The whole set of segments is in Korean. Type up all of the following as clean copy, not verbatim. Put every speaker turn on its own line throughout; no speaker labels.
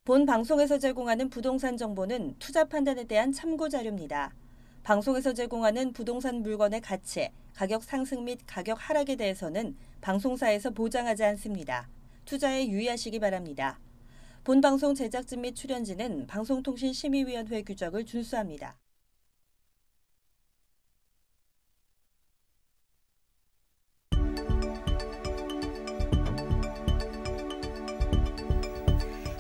본 방송에서 제공하는 부동산 정보는 투자 판단에 대한 참고 자료입니다. 방송에서 제공하는 부동산 물건의 가치, 가격 상승 및 가격 하락에 대해서는 방송사에서 보장하지 않습니다. 투자에 유의하시기 바랍니다. 본 방송 제작진 및 출연진은 방송통신심의위원회 규정을 준수합니다.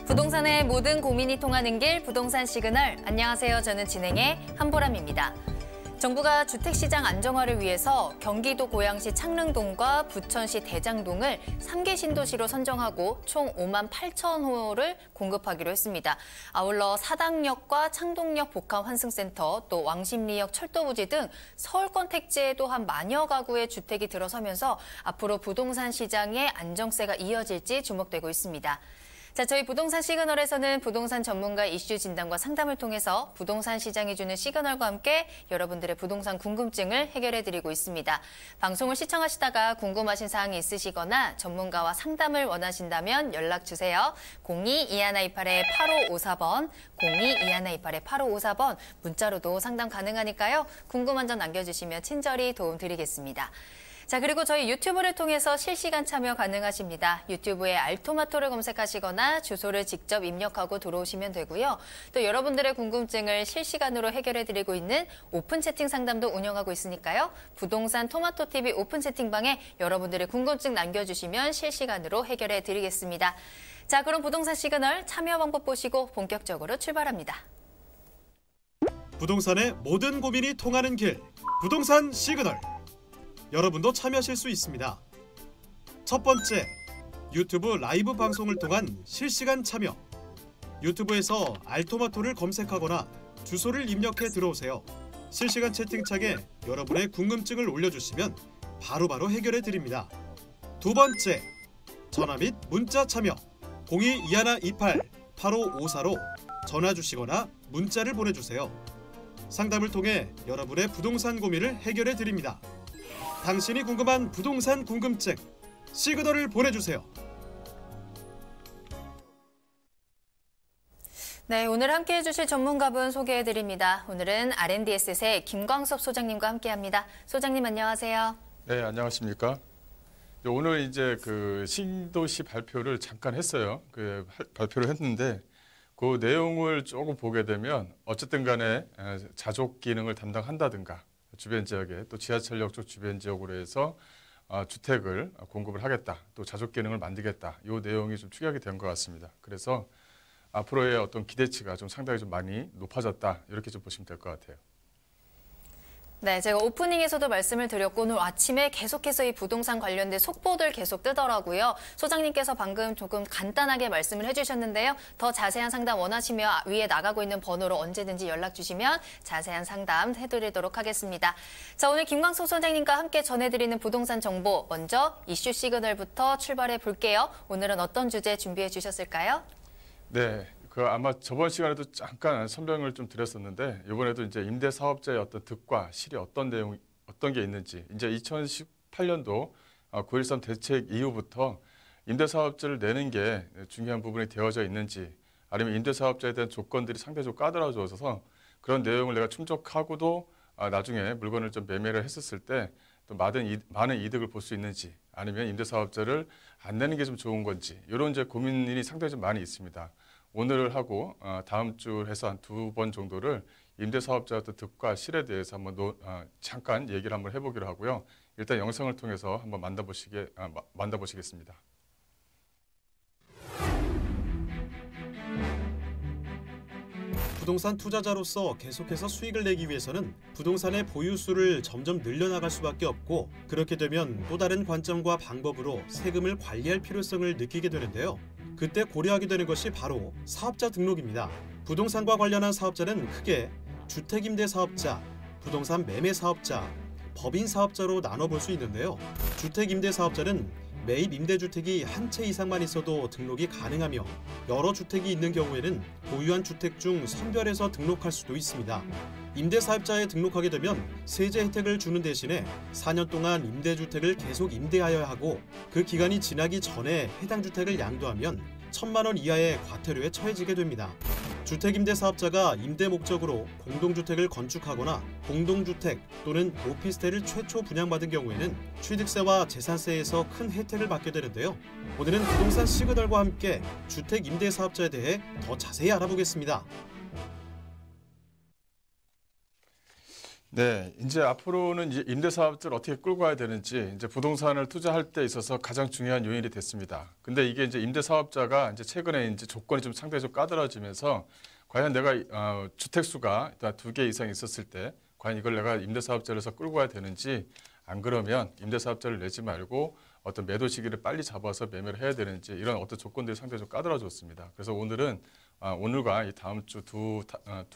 부동산의 모든 고민이 통하는 길 부동산 시그널. 안녕하세요. 저는 진행의 한보람입니다. 정부가 주택시장 안정화를 위해서 경기도 고양시 창릉동과 부천시 대장동을 3개 신도시로 선정하고 총 5만 8천 호를 공급하기로 했습니다. 아울러 사당역과 창동역 복합환승센터, 또 왕십리역 철도부지 등 서울권 택지에 또한 만여 가구의 주택이 들어서면서 앞으로 부동산 시장의 안정세가 이어질지 주목되고 있습니다. 자, 저희 부동산 시그널에서는 부동산 전문가 이슈 진단과 상담을 통해서 부동산 시장이 주는 시그널과 함께 여러분들의 부동산 궁금증을 해결해드리고 있습니다. 방송을 시청하시다가 궁금하신 사항이 있으시거나 전문가와 상담을 원하신다면 연락주세요. 02-2128-8554번, 02-2128-8554번 문자로도 상담 가능하니까요. 궁금한 점 남겨주시면 친절히 도움드리겠습니다. 자, 그리고 저희 유튜브를 통해서 실시간 참여 가능하십니다. 유튜브에 알토마토를 검색하시거나 주소를 직접 입력하고 들어오시면 되고요. 또 여러분들의 궁금증을 실시간으로 해결해드리고 있는 오픈 채팅 상담도 운영하고 있으니까요. 부동산 토마토TV 오픈 채팅방에 여러분들의 궁금증 남겨주시면 실시간으로 해결해드리겠습니다. 자, 그럼 부동산 시그널 참여 방법 보시고 본격적으로 출발합니다.
부동산의 모든 고민이 통하는 길, 부동산 시그널. 여러분도 참여하실 수 있습니다. 첫 번째, 유튜브 라이브 방송을 통한 실시간 참여. 유튜브에서 알토마토를 검색하거나 주소를 입력해 들어오세요. 실시간 채팅창에 여러분의 궁금증을 올려주시면 바로바로 해결해 드립니다. 두 번째, 전화 및 문자 참여. 02-2128-8554로 전화 주시거나 문자를 보내주세요. 상담을 통해 여러분의 부동산 고민을 해결해 드립니다. 당신이 궁금한 부동산 궁금증, 시그널을 보내주세요.
네, 오늘 함께해 주실 전문가분 소개해드립니다. 오늘은 R&D에셋의 김광섭 소장님과 함께합니다. 소장님 안녕하세요.
네, 안녕하십니까. 오늘 이제 그 신도시 발표를 잠깐 했어요. 발표를 했는데 그 내용을 조금 보게 되면 어쨌든 간에 자족 기능을 담당한다든가 주변 지역에 또 지하철역 쪽 주변 지역으로 해서 주택을 공급을 하겠다. 또 자족 기능을 만들겠다. 이 내용이 좀 축약이 된 것 같습니다. 그래서 앞으로의 어떤 기대치가 좀 상당히 좀 많이 높아졌다. 이렇게 좀 보시면 될 것 같아요.
네, 제가 오프닝에서도 말씀을 드렸고 오늘 아침에 계속해서 이 부동산 관련된 속보들 계속 뜨더라고요. 소장님께서 방금 조금 간단하게 말씀을 해주셨는데요. 더 자세한 상담 원하시면 위에 나가고 있는 번호로 언제든지 연락 주시면 자세한 상담 해드리도록 하겠습니다. 자, 오늘 김광섭 소장님과 함께 전해드리는 부동산 정보, 먼저 이슈 시그널부터 출발해 볼게요. 오늘은 어떤 주제 준비해 주셨을까요?
네. 아마 저번 시간에도 잠깐 설명을 좀 드렸었는데 이번에도 이제 임대 사업자의 어떤 득과 실이 어떤 게 있는지 이제 2018년도 9.13 대책 이후부터 임대 사업자를 내는 게 중요한 부분이 되어져 있는지 아니면 임대 사업자에 대한 조건들이 상대적으로 까다로워져서 그런 내용을 내가 충족하고도 나중에 물건을 좀 매매를 했었을 때 또 많은 이득을 볼 수 있는지 아니면 임대 사업자를 안 내는 게 좀 좋은 건지 이런 이제 고민이 상당히 좀 많이 있습니다. 오늘 하고 다음 주 해서 한 2번 정도를 임대사업자 득과 실에 대해서 한번 잠깐 얘기를 한번 해보기로 하고요. 일단 영상을 통해서 한번 만나보시겠습니다.
부동산 투자자로서 계속해서 수익을 내기 위해서는 부동산의 보유수를 점점 늘려나갈 수밖에 없고 그렇게 되면 또 다른 관점과 방법으로 세금을 관리할 필요성을 느끼게 되는데요. 그때 고려하게 되는 것이 바로 사업자 등록입니다. 부동산과 관련한 사업자는 크게 주택임대사업자, 부동산 매매사업자, 법인사업자로 나눠볼 수 있는데요. 주택임대사업자는 매입 임대주택이 한 채 이상만 있어도 등록이 가능하며 여러 주택이 있는 경우에는 보유한 주택 중 선별해서 등록할 수도 있습니다. 임대사업자에 등록하게 되면 세제 혜택을 주는 대신에 4년 동안 임대주택을 계속 임대하여야 하고 그 기간이 지나기 전에 해당 주택을 양도하면 1,000만 원 이하의 과태료에 처해지게 됩니다. 주택임대사업자가 임대 목적으로 공동주택을 건축하거나 공동주택 또는 오피스텔을 최초 분양받은 경우에는 취득세와 재산세에서 큰 혜택을 받게 되는데요. 오늘은 부동산 시그널과 함께 주택임대사업자에 대해 더 자세히 알아보겠습니다.
네, 이제 앞으로는 이제 임대사업자를 어떻게 끌고 가야 되는지 이제 부동산을 투자할 때 있어서 가장 중요한 요인이 됐습니다. 근데 이게 이제 임대사업자가 이제 최근에 이제 조건이 좀 상당히 좀 까다로워지면서 과연 내가 주택 수가 2개 이상 있었을 때 과연 이걸 내가 임대사업자를 해서 끌고 가야 되는지, 안 그러면 임대사업자를 내지 말고 어떤 매도 시기를 빨리 잡아서 매매를 해야 되는지, 이런 어떤 조건들이 상당히 좀 까다로워졌습니다. 그래서 오늘은 오늘과 이 다음 주 두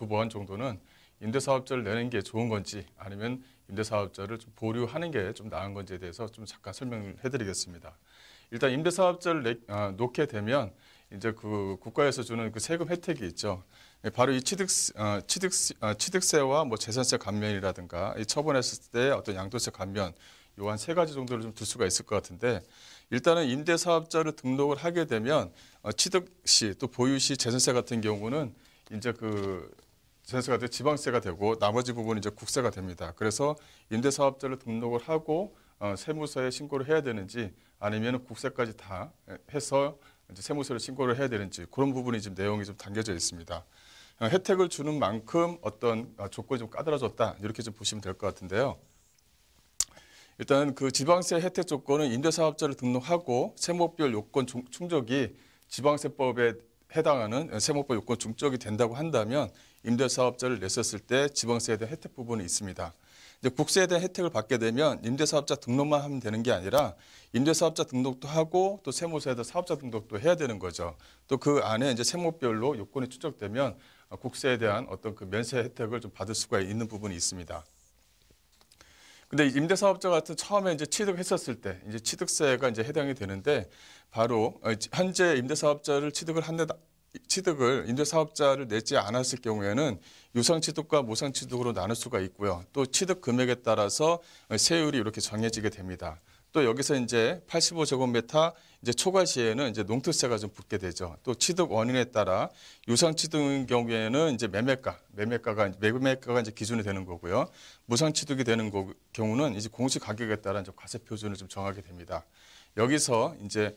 번 정도는 임대사업자를 내는 게 좋은 건지, 아니면 임대사업자를 좀 보류하는 게 좀 나은 건지에 대해서 좀 잠깐 설명을 해드리겠습니다. 일단 임대사업자를 놓게 되면 이제 그 국가에서 주는 그 세금 혜택이 있죠. 바로 이 취득세와 뭐 재산세 감면이라든가 이 처분했을 때 어떤 양도세 감면, 요 한 3가지 정도를 좀 둘 수가 있을 것 같은데, 일단은 임대사업자를 등록을 하게 되면 취득시 또 보유시 재산세 같은 경우는 이제 그 재산세가 되고 지방세가 되고 나머지 부분은 이제 국세가 됩니다. 그래서 임대사업자를 등록을 하고 세무서에 신고를 해야 되는지, 아니면 국세까지 다 해서 이제 세무서에 신고를 해야 되는지, 그런 부분이 지금 내용이 좀 담겨져 있습니다. 혜택을 주는 만큼 어떤 조건이 좀 까다로워졌다, 이렇게 좀 보시면 될 것 같은데요. 일단 그 지방세 혜택 조건은 임대사업자를 등록하고 세목별 요건 충족이 지방세법에 해당하는 세목별 요건 충족이 된다고 한다면 임대사업자를 냈었을 때 지방세에 대한 혜택 부분이 있습니다. 이제 국세에 대한 혜택을 받게 되면 임대사업자 등록만 하면 되는 게 아니라 임대사업자 등록도 하고 또 세무서에 대한 사업자 등록도 해야 되는 거죠. 또 그 안에 이제 세목별로 요건이 추적되면 국세에 대한 어떤 그 면세 혜택을 좀 받을 수가 있는 부분이 있습니다. 근데 임대사업자 같은 처음에 이제 취득했었을 때 이제 취득세가 이제 해당이 되는데, 바로 현재 임대사업자를 임대사업자를 내지 않았을 경우에는 유상취득과 무상취득으로 나눌 수가 있고요. 또 취득 금액에 따라서 세율이 이렇게 정해지게 됩니다. 또 여기서 이제 85제곱미터 이제 초과 시에는 이제 농특세가 좀 붙게 되죠. 또 취득 원인에 따라 유상취득인 경우에는 이제 매매가가 이제 기준이 되는 거고요. 무상취득이 되는 경우는 이제 공시 가격에 따라 이제 과세 표준을 좀 정하게 됩니다. 여기서 이제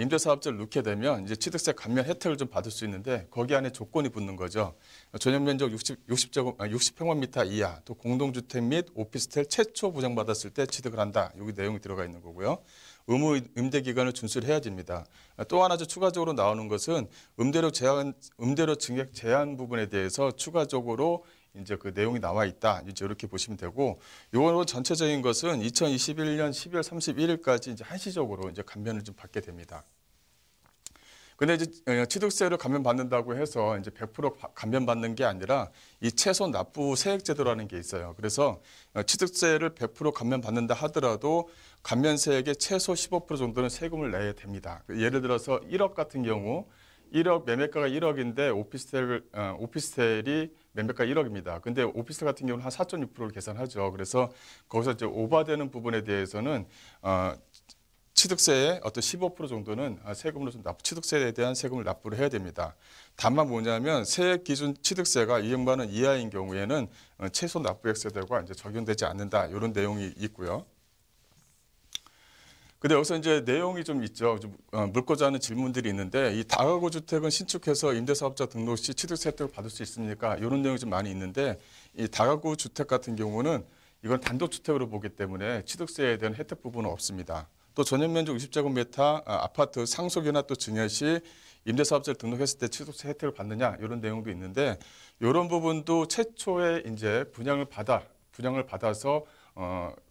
임대사업자를 넣게 되면 이제 취득세 감면 혜택을 좀 받을 수 있는데, 거기 안에 조건이 붙는 거죠. 전용 면적 60평방미터 이하, 또 공동주택 및 오피스텔 최초 부정받았을 때 취득을 한다. 여기 내용이 들어가 있는 거고요. 의무 임대 기간을 준수를 해야 됩니다. 또 하나 추가적으로 나오는 것은 음대료 증액 제한 부분에 대해서 추가적으로 이제 그 내용이 나와 있다. 이제 이렇게 보시면 되고, 요거 전체적인 것은 2021년 12월 31일까지 이제 한시적으로 이제 감면을 좀 받게 됩니다. 근데 이제 취득세를 감면받는다고 해서 이제 100% 감면받는 게 아니라 이 최소 납부 세액 제도라는 게 있어요. 그래서 취득세를 100% 감면받는다 하더라도 감면세액의 최소 15% 정도는 세금을 내야 됩니다. 예를 들어서 1억 같은 경우 1억 매매가가 1억인데 오피스텔이 매매가 1억입니다. 근데 오피스텔 같은 경우는 한 4.6%를 계산하죠. 그래서 거기서 이제 오버되는 부분에 대해서는 취득세의 어떤 15% 정도는 세금으로 좀 취득세에 대한 세금을 납부를 해야 됩니다. 다만 뭐냐면 세액 기준 취득세가 200만 원 이하인 경우에는 최소 납부액세대가 이제 적용되지 않는다. 이런 내용이 있고요. 근데 여기서 이제 내용이 좀 있죠. 좀 묻고자 하는 질문들이 있는데, 이 다가구 주택은 신축해서 임대사업자 등록 시 취득세 혜택을 받을 수 있습니까? 이런 내용이 좀 많이 있는데, 이 다가구 주택 같은 경우는 이건 단독주택으로 보기 때문에 취득세에 대한 혜택 부분은 없습니다. 또 전용 면적 60제곱미터 아파트 상속이나 또 증여 시 임대사업자를 등록했을 때 취득세 혜택을 받느냐, 이런 내용도 있는데, 이런 부분도 최초에 이제 분양을 받아서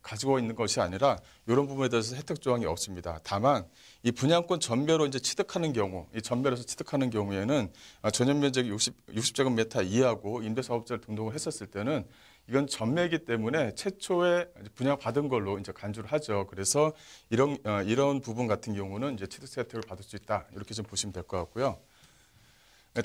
가지고 있는 것이 아니라 이런 부분에 대해서 혜택 조항이 없습니다. 다만 이 분양권 전매로 이제 취득하는 경우, 이 전매로서 취득하는 경우에는 전용 면적이 60제곱미터 이하고 임대사업자를 등록을 했었을 때는 이건 전매이기 때문에 최초에 분양받은 걸로 이제 간주를 하죠. 그래서 이런 부분 같은 경우는 이제 취득세 혜택을 받을 수 있다. 이렇게 좀 보시면 될 것 같고요.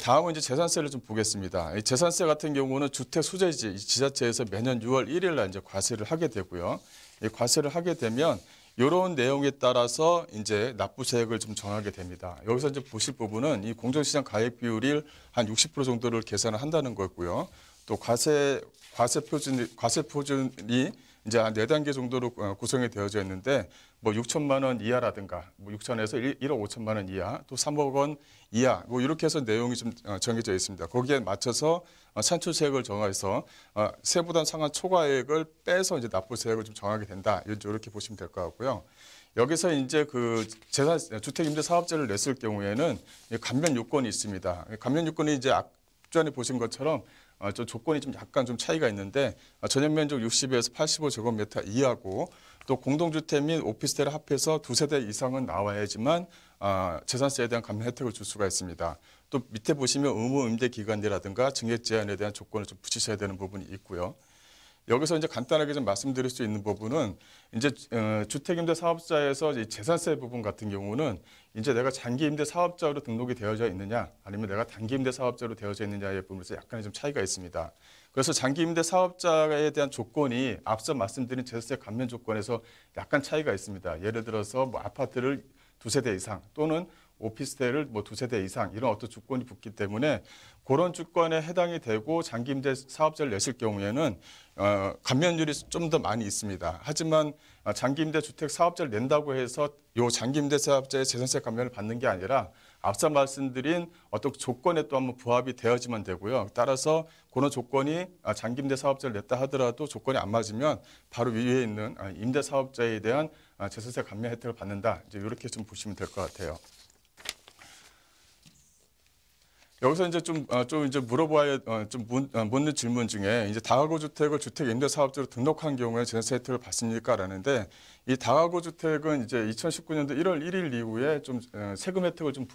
다음은 이제 재산세를 좀 보겠습니다. 이 재산세 같은 경우는 주택 수재지 지자체에서 매년 6월 1일 날 이제 과세를 하게 되고요. 이 과세를 하게 되면 이런 내용에 따라서 이제 납부세액을 좀 정하게 됩니다. 여기서 이제 보실 부분은 이 공정시장 가액 비율이 한 60% 정도를 계산을 한다는 거고요. 또 과세 표준이 이제 한 4단계 정도로 구성이 되어져 있는데 뭐 6천만 원 이하라든가 뭐 6천에서 1억 5천만 원 이하 또 3억 원 이하 뭐 이렇게 해서 내용이 좀 정해져 있습니다. 거기에 맞춰서 산출세액을 정해서 세부담 상한 초과액을 빼서 이제 납부세액을 좀 정하게 된다. 이렇게 보시면 될 것 같고요. 여기서 이제 그 주택임대사업자를 냈을 경우에는 감면 요건이 있습니다. 감면 요건이 이제 앞전에 보신 것처럼 좀 조건이 좀 약간 좀 차이가 있는데 전용면적 60에서 85제곱미터 이하고 또 공동주택 및 오피스텔을 합해서 2세대 이상은 나와야지만 재산세에 대한 감면 혜택을 줄 수가 있습니다. 또 밑에 보시면 의무 임대 기간이라든가 증액 제한에 대한 조건을 좀 붙이셔야 되는 부분이 있고요. 여기서 이제 간단하게 좀 말씀드릴 수 있는 부분은 이제 주택임대 사업자에서 이 재산세 부분 같은 경우는 이제 내가 장기임대 사업자로 등록이 되어져 있느냐 아니면 내가 단기임대 사업자로 되어져 있느냐의 부분에서 약간의 좀 차이가 있습니다. 그래서 장기임대 사업자에 대한 조건이 앞서 말씀드린 재산세 감면 조건에서 약간 차이가 있습니다. 예를 들어서 뭐 아파트를 2세대 이상 또는 오피스텔을 뭐 2세대 이상 이런 어떤 조건이 붙기 때문에 그런 조건에 해당이 되고 장기임대 사업자를 내실 경우에는 감면율이 좀 더 많이 있습니다. 하지만 장기임대 주택 사업자를 낸다고 해서 이 장기임대 사업자의 재산세 감면을 받는 게 아니라 앞서 말씀드린 어떤 조건에 또 한번 부합이 되어지면 되고요. 따라서 그런 조건이 장기임대 사업자를 냈다 하더라도 조건이 안 맞으면 바로 위에 있는 임대 사업자에 대한 재산세 감면 혜택을 받는다. 이제 이렇게 좀 보시면 될 것 같아요. 여기서 이제 좀 이제 물어봐야 묻는 질문 중에 이제 다가구 주택을 주택 임대 사업자로 등록한 경우에 재산세 혜택을 받습니까라는데 이 다가구 주택은 이제 2019년도 1월 1일 이후에 좀 세금 혜택을 좀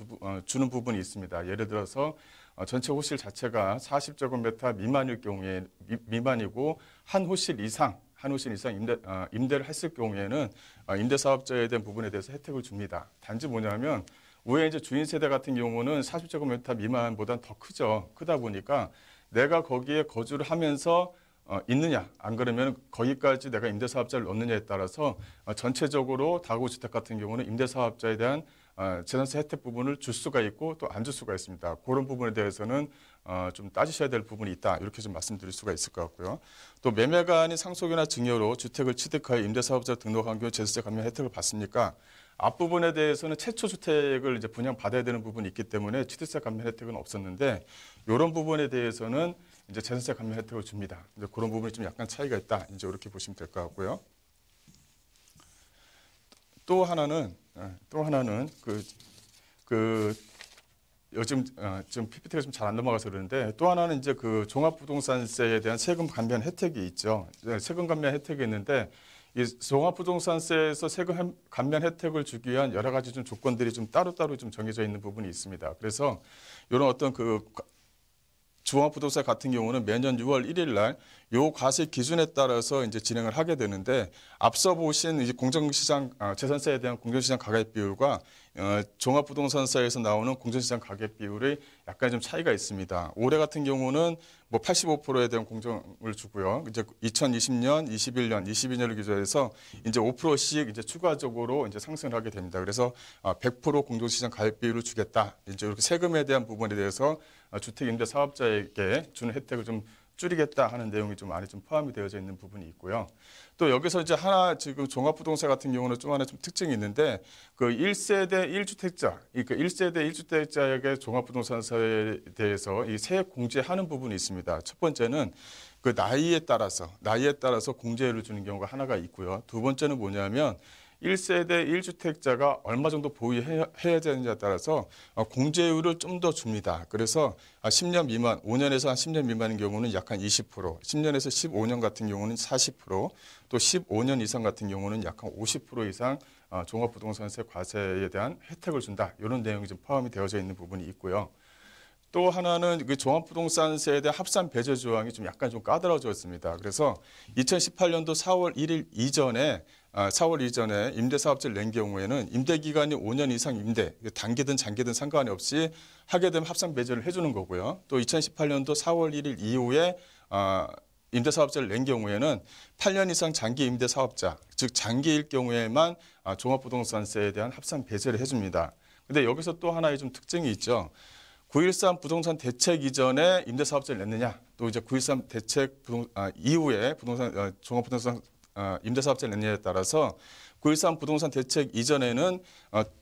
주는 부분이 있습니다. 예를 들어서 전체 호실 자체가 40제곱미터 미만일 경우에 미만이고 한 호실 이상 임대를 했을 경우에는 임대 사업자에 대한 부분에 대해서 혜택을 줍니다. 단지 뭐냐면 외에 이제 주인 세대 같은 경우는 40제곱미터 미만보다는 더 크죠. 크다 보니까 내가 거기에 거주를 하면서 있느냐 안 그러면 거기까지 내가 임대사업자를 넣느냐에 따라서 전체적으로 다가구 주택 같은 경우는 임대사업자에 대한 재산세 혜택 부분을 줄 수가 있고 또 안 줄 수가 있습니다. 그런 부분에 대해서는 좀 따지셔야 될 부분이 있다. 이렇게 좀 말씀드릴 수가 있을 것 같고요. 또 매매가 아닌 상속이나 증여로 주택을 취득하여 임대사업자 등록한 경우 재산세 감면 혜택을 받습니까? 앞부분에 대해서는 최초 주택을 이제 분양받아야 되는 부분이 있기 때문에 취득세 감면 혜택은 없었는데 이런 부분에 대해서는 이제 재산세 감면 혜택을 줍니다. 이제 그런 부분이 좀 약간 차이가 있다. 이제 이렇게 보시면 될 것 같고요. 또 하나는 요즘 좀 PPT가 좀 잘 안 넘어가서 그러는데 또 하나는 이제 그 종합부동산세에 대한 세금 감면 혜택이 있죠. 세금 감면 혜택이 있는데 이 종합부동산세에서 세금 감면 혜택을 주기 위한 여러 가지 좀 조건들이 좀 따로따로 좀 정해져 있는 부분이 있습니다. 그래서 이런 어떤 그 종합부동산 같은 경우는 매년 6월 1일 날 요 과세 기준에 따라서 이제 진행을 하게 되는데 앞서 보신 이제 공정시장 재산세에 대한 공정시장 가격 비율과 종합부동산세에서 나오는 공정시장 가격 비율이 약간 좀 차이가 있습니다. 올해 같은 경우는 뭐 85%에 대한 공정을 주고요. 이제 2020년, 21년, 22년을 기준해서 이제 5%씩 이제 추가적으로 이제 상승을 하게 됩니다. 그래서 100% 공정시장 가격 비율을 주겠다. 이제 이렇게 세금에 대한 부분에 대해서 주택 임대 사업자에게 주는 혜택을 좀 줄이겠다 하는 내용이 좀 안에 좀 포함이 되어져 있는 부분이 있고요. 또 여기서 이제 하나 지금 종합부동산 같은 경우는 좀 하나 좀 특징이 있는데 그 1세대 1주택자, 그러니까 1세대 1주택자에게 종합부동산세에 대해서 이 세액 공제하는 부분이 있습니다. 첫 번째는 그 나이에 따라서 공제를 주는 경우가 하나가 있고요. 두 번째는 뭐냐면 1세대 1주택자가 얼마 정도 보유해야 되느냐에 따라서 공제율을 좀 더 줍니다. 그래서 10년 미만, 5년에서 한 10년 미만인 경우는 약 한 20%, 10년에서 15년 같은 경우는 40%, 또 15년 이상 같은 경우는 약 한 50% 이상 종합부동산세 과세에 대한 혜택을 준다. 이런 내용이 좀 포함이 되어져 있는 부분이 있고요. 또 하나는 그 종합부동산세에 대한 합산 배제 조항이 좀 약간 좀 까다로워졌습니다. 그래서 2018년도 4월 1일 이전에 임대사업자를 낸 경우에는 임대기간이 5년 이상 임대, 단기든 장기든 상관이 없이 하게 되면 합산 배제를 해주는 거고요. 또 2018년도 4월 1일 이후에 임대사업자를 낸 경우에는 8년 이상 장기 임대사업자, 즉 장기일 경우에만 종합부동산세에 대한 합산 배제를 해줍니다. 근데 여기서 또 하나의 좀 특징이 있죠. 9.13 부동산 대책 이전에 임대사업자를 냈느냐, 또 이제 9.13 대책 이후에 종합부동산 임대사업자를 냈느냐에 따라서 9.13 부동산 대책 이전에는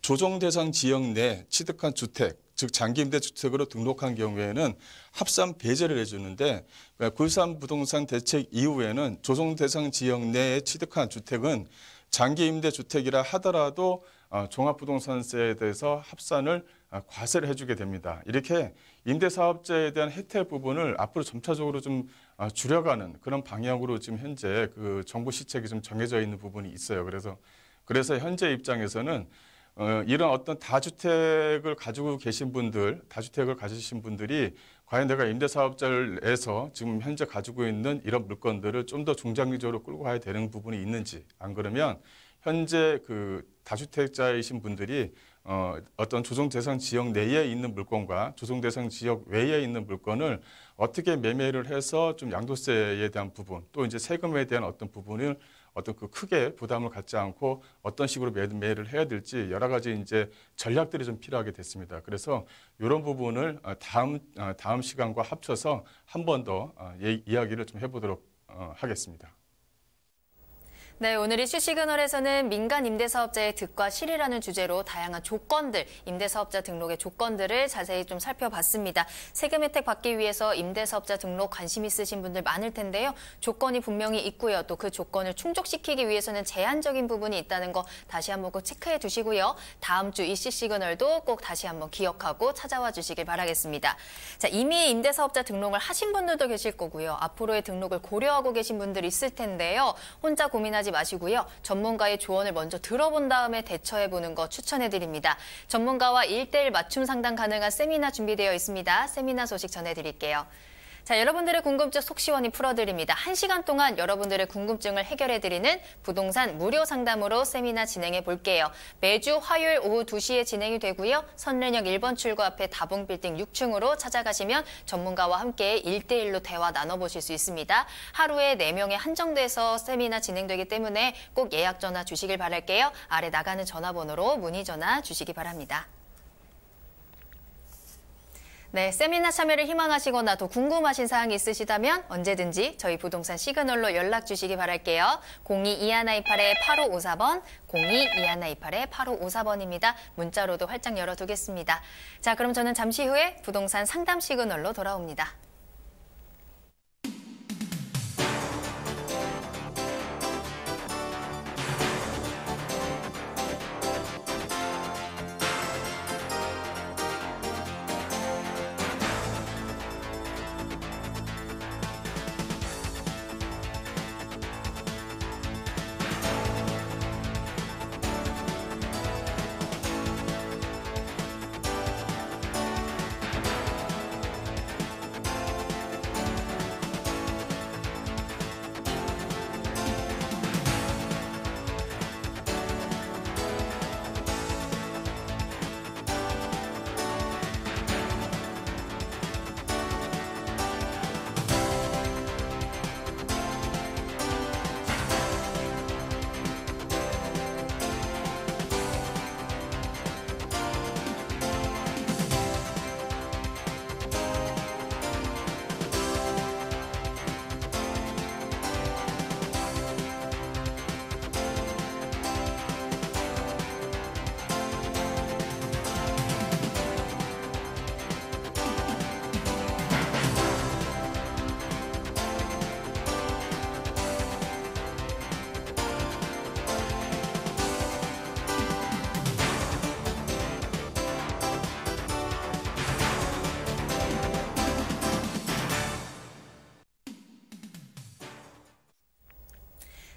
조정 대상 지역 내 취득한 주택, 즉 장기임대주택으로 등록한 경우에는 합산 배제를 해주는데 9.13 부동산 대책 이후에는 조정 대상 지역 내에 취득한 주택은 장기임대주택이라 하더라도 종합부동산세에 대해서 합산을 과세를 해주게 됩니다. 이렇게 임대사업자에 대한 혜택 부분을 앞으로 점차적으로 좀 줄여가는 그런 방향으로 지금 현재 그 정부 시책이 좀 정해져 있는 부분이 있어요. 그래서 현재 입장에서는 이런 어떤 다주택을 가지고 계신 분들, 다주택을 가지신 분들이 과연 내가 임대사업자를 내서 지금 현재 가지고 있는 이런 물건들을 좀 더 중장기적으로 끌고 가야 되는 부분이 있는지, 안 그러면 현재 그 다주택자이신 분들이 어떤 조정 대상 지역 내에 있는 물건과 조정 대상 지역 외에 있는 물건을 어떻게 매매를 해서 좀 양도세에 대한 부분, 또 이제 세금에 대한 어떤 부분을 어떤 그 크게 부담을 갖지 않고 어떤 식으로 매매를 해야 될지 여러 가지 이제 전략들이 좀 필요하게 됐습니다. 그래서 이런 부분을 다음 시간과 합쳐서 한 번 더 이야기를 좀 해보도록 하겠습니다.
네, 오늘 이슈 시그널에서는 민간 임대사업자의 득과 실이라는 주제로 다양한 조건들, 임대사업자 등록의 조건들을 자세히 좀 살펴봤습니다. 세금 혜택 받기 위해서 임대사업자 등록 관심 있으신 분들 많을 텐데요. 조건이 분명히 있고요. 또 그 조건을 충족시키기 위해서는 제한적인 부분이 있다는 거 다시 한번 꼭 체크해 두시고요. 다음 주 이슈 시그널도 꼭 다시 한번 기억하고 찾아와 주시길 바라겠습니다. 자, 이미 임대사업자 등록을 하신 분들도 계실 거고요. 앞으로의 등록을 고려하고 계신 분들이 있을 텐데요. 혼자 고민하지 마시고요. 전문가의 조언을 먼저 들어본 다음에 대처해보는 거 추천해드립니다. 전문가와 1:1 맞춤 상담 가능한 세미나 준비되어 있습니다. 세미나 소식 전해드릴게요. 자, 여러분들의 궁금증 속 시원히 풀어드립니다. 1시간 동안 여러분들의 궁금증을 해결해드리는 부동산 무료 상담으로 세미나 진행해 볼게요. 매주 화요일 오후 2시에 진행이 되고요. 선릉역 1번 출구 앞에 다봉빌딩 6층으로 찾아가시면 전문가와 함께 1:1로 대화 나눠보실 수 있습니다. 하루에 4명에 한정돼서 세미나 진행되기 때문에 꼭 예약 전화 주시길 바랄게요. 아래 나가는 전화번호로 문의 전화 주시기 바랍니다. 네, 세미나 참여를 희망하시거나 더 궁금하신 사항이 있으시다면 언제든지 저희 부동산 시그널로 연락 주시기 바랄게요. 02-2128-8554번, 02-2128-8554번입니다. 문자로도 활짝 열어두겠습니다. 자, 그럼 저는 잠시 후에 부동산 상담 시그널로 돌아옵니다.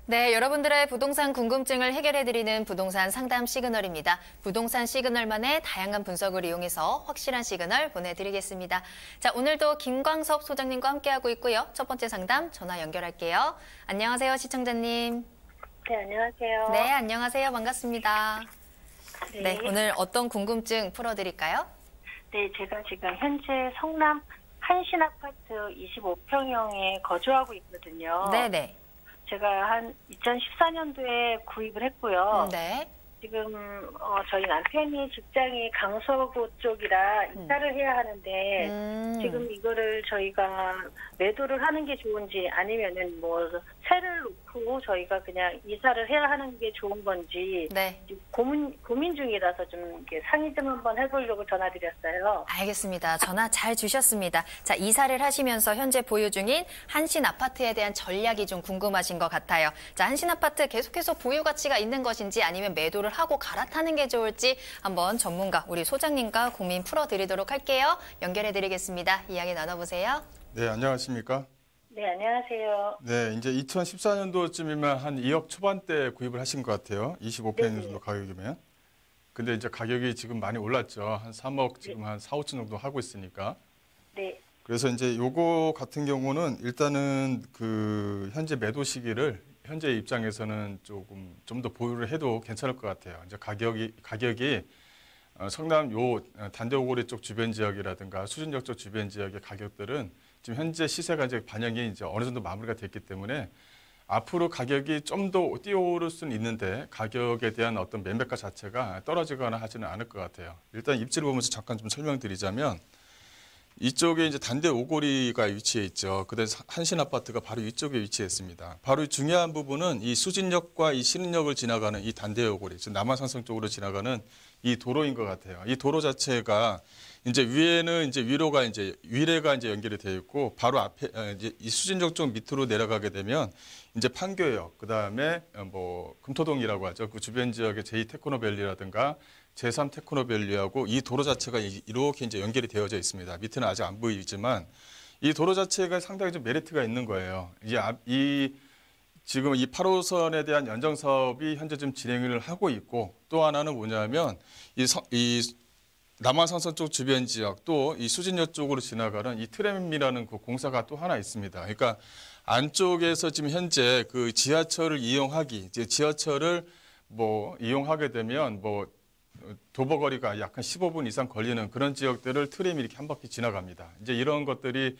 네, 여러분들의 부동산 궁금증을 해결해드리는 부동산 상담 시그널입니다. 부동산 시그널만의 다양한 분석을 이용해서 확실한 시그널 보내드리겠습니다. 자, 오늘도 김광섭 소장님과 함께하고 있고요. 첫 번째 상담 전화 연결할게요. 안녕하세요, 시청자님.
네, 안녕하세요.
네, 안녕하세요. 반갑습니다. 네, 오늘 어떤 궁금증 풀어드릴까요?
네, 제가 지금 현재 성남 한신 아파트 25평형에 거주하고 있거든요.
네네.
제가 한 2014년도에 구입을 했고요.
네.
지금 저희 남편이 직장이 강서구 쪽이라 이사를 해야 하는데 지금 이거를 저희가 매도를 하는 게 좋은지 아니면은 뭐 세를 놓고 저희가 그냥 이사를 해야 하는 게 좋은 건지
네.
고민 중이라서 좀 이렇게 상의 좀 한번 해보려고 전화드렸어요.
알겠습니다. 전화 잘 주셨습니다. 자, 이사를 하시면서 현재 보유 중인 한신 아파트에 대한 전략이 좀 궁금하신 것 같아요. 자, 한신 아파트 계속해서 보유 가치가 있는 것인지 아니면 매도를 하고 갈아타는 게 좋을지 한번 전문가 우리 소장님과 고민 풀어드리도록 할게요. 연결해드리겠습니다. 이야기 나눠보세요.
네, 안녕하십니까?
네, 안녕하세요.
네, 이제 2014년도쯤이면 한 2억 초반대 구입을 하신 것 같아요. 25평 정도 가격이면. 근데 이제 가격이 지금 많이 올랐죠. 한 3억 지금 한 4, 5천 정도 하고 있으니까.
네.
그래서 이제 요거 같은 경우는 일단은 그 현재 매도 시기를 현재 입장에서는 조금 좀 더 보유를 해도 괜찮을 것 같아요. 이제 가격이 성남 요 단대오거리 쪽 주변 지역이라든가 수진역 쪽 주변 지역의 가격들은 지금 현재 시세가 이제 반영이 이제 어느 정도 마무리가 됐기 때문에 앞으로 가격이 좀 더 뛰어오를 수는 있는데 가격에 대한 어떤 매매가 자체가 떨어지거나 하지는 않을 것 같아요. 일단 입지를 보면서 잠깐 좀 설명드리자면 이쪽에 이제 단대 오거리가 위치해 있죠. 그래서 한신 아파트가 바로 이쪽에 위치했습니다. 바로 중요한 부분은 이 수진역과 이 신흥역을 지나가는 이 단대 오거리, 즉 남한산성 쪽으로 지나가는 이 도로인 것 같아요. 이 도로 자체가 이제 위에는 이제 위로가 이제 위례가 이제 연결이 되어 있고 바로 앞에 이제 이 수진역 쪽 밑으로 내려가게 되면 이제 판교역, 그다음에 뭐 금토동이라고 하죠. 그 주변 지역의 제2 테크노밸리라든가 제3 테크노밸리하고 이 도로 자체가 이렇게 이제 연결이 되어져 있습니다. 밑에는 아직 안 보이지만 이 도로 자체가 상당히 좀 메리트가 있는 거예요. 지금 이 8호선에 대한 연정 사업이 현재 좀 진행을 하고 있고 또 하나는 뭐냐면 이 남한산선 쪽 주변 지역 또 이 수진역 쪽으로 지나가는 이 트램이라는 그 공사가 또 하나 있습니다. 그러니까 안쪽에서 지금 현재 그 지하철을 이제 지하철을 뭐 이용하게 되면 뭐 도보거리가 약 한 15분 이상 걸리는 그런 지역들을 트램이 이렇게 한 바퀴 지나갑니다. 이제 이런 것들이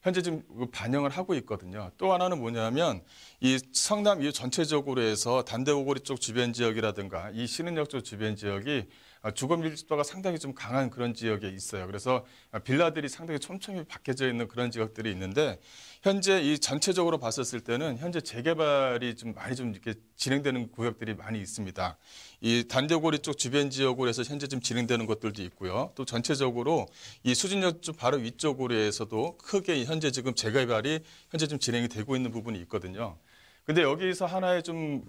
현재 좀 반영을 하고 있거든요. 또 하나는 뭐냐면 이 성남 이 전체적으로 해서 단대오거리 쪽 주변 지역이라든가 이 신흥역 쪽 주변 지역이 주거 밀집도가 상당히 좀 강한 그런 지역에 있어요. 그래서 빌라들이 상당히 촘촘히 박혀져 있는 그런 지역들이 있는데 현재 이 전체적으로 봤었을 때는 현재 재개발이 좀 많이 좀 이렇게 진행되는 구역들이 많이 있습니다. 이 단대오거리 쪽 주변 지역으로 해서 현재 좀 진행되는 것들도 있고요. 또 전체적으로 이 수진역 쪽 바로 위쪽으로 해서도 크게 현재 지금 재개발이 현재 좀 진행이 되고 있는 부분이 있거든요. 근데 여기서 하나의 좀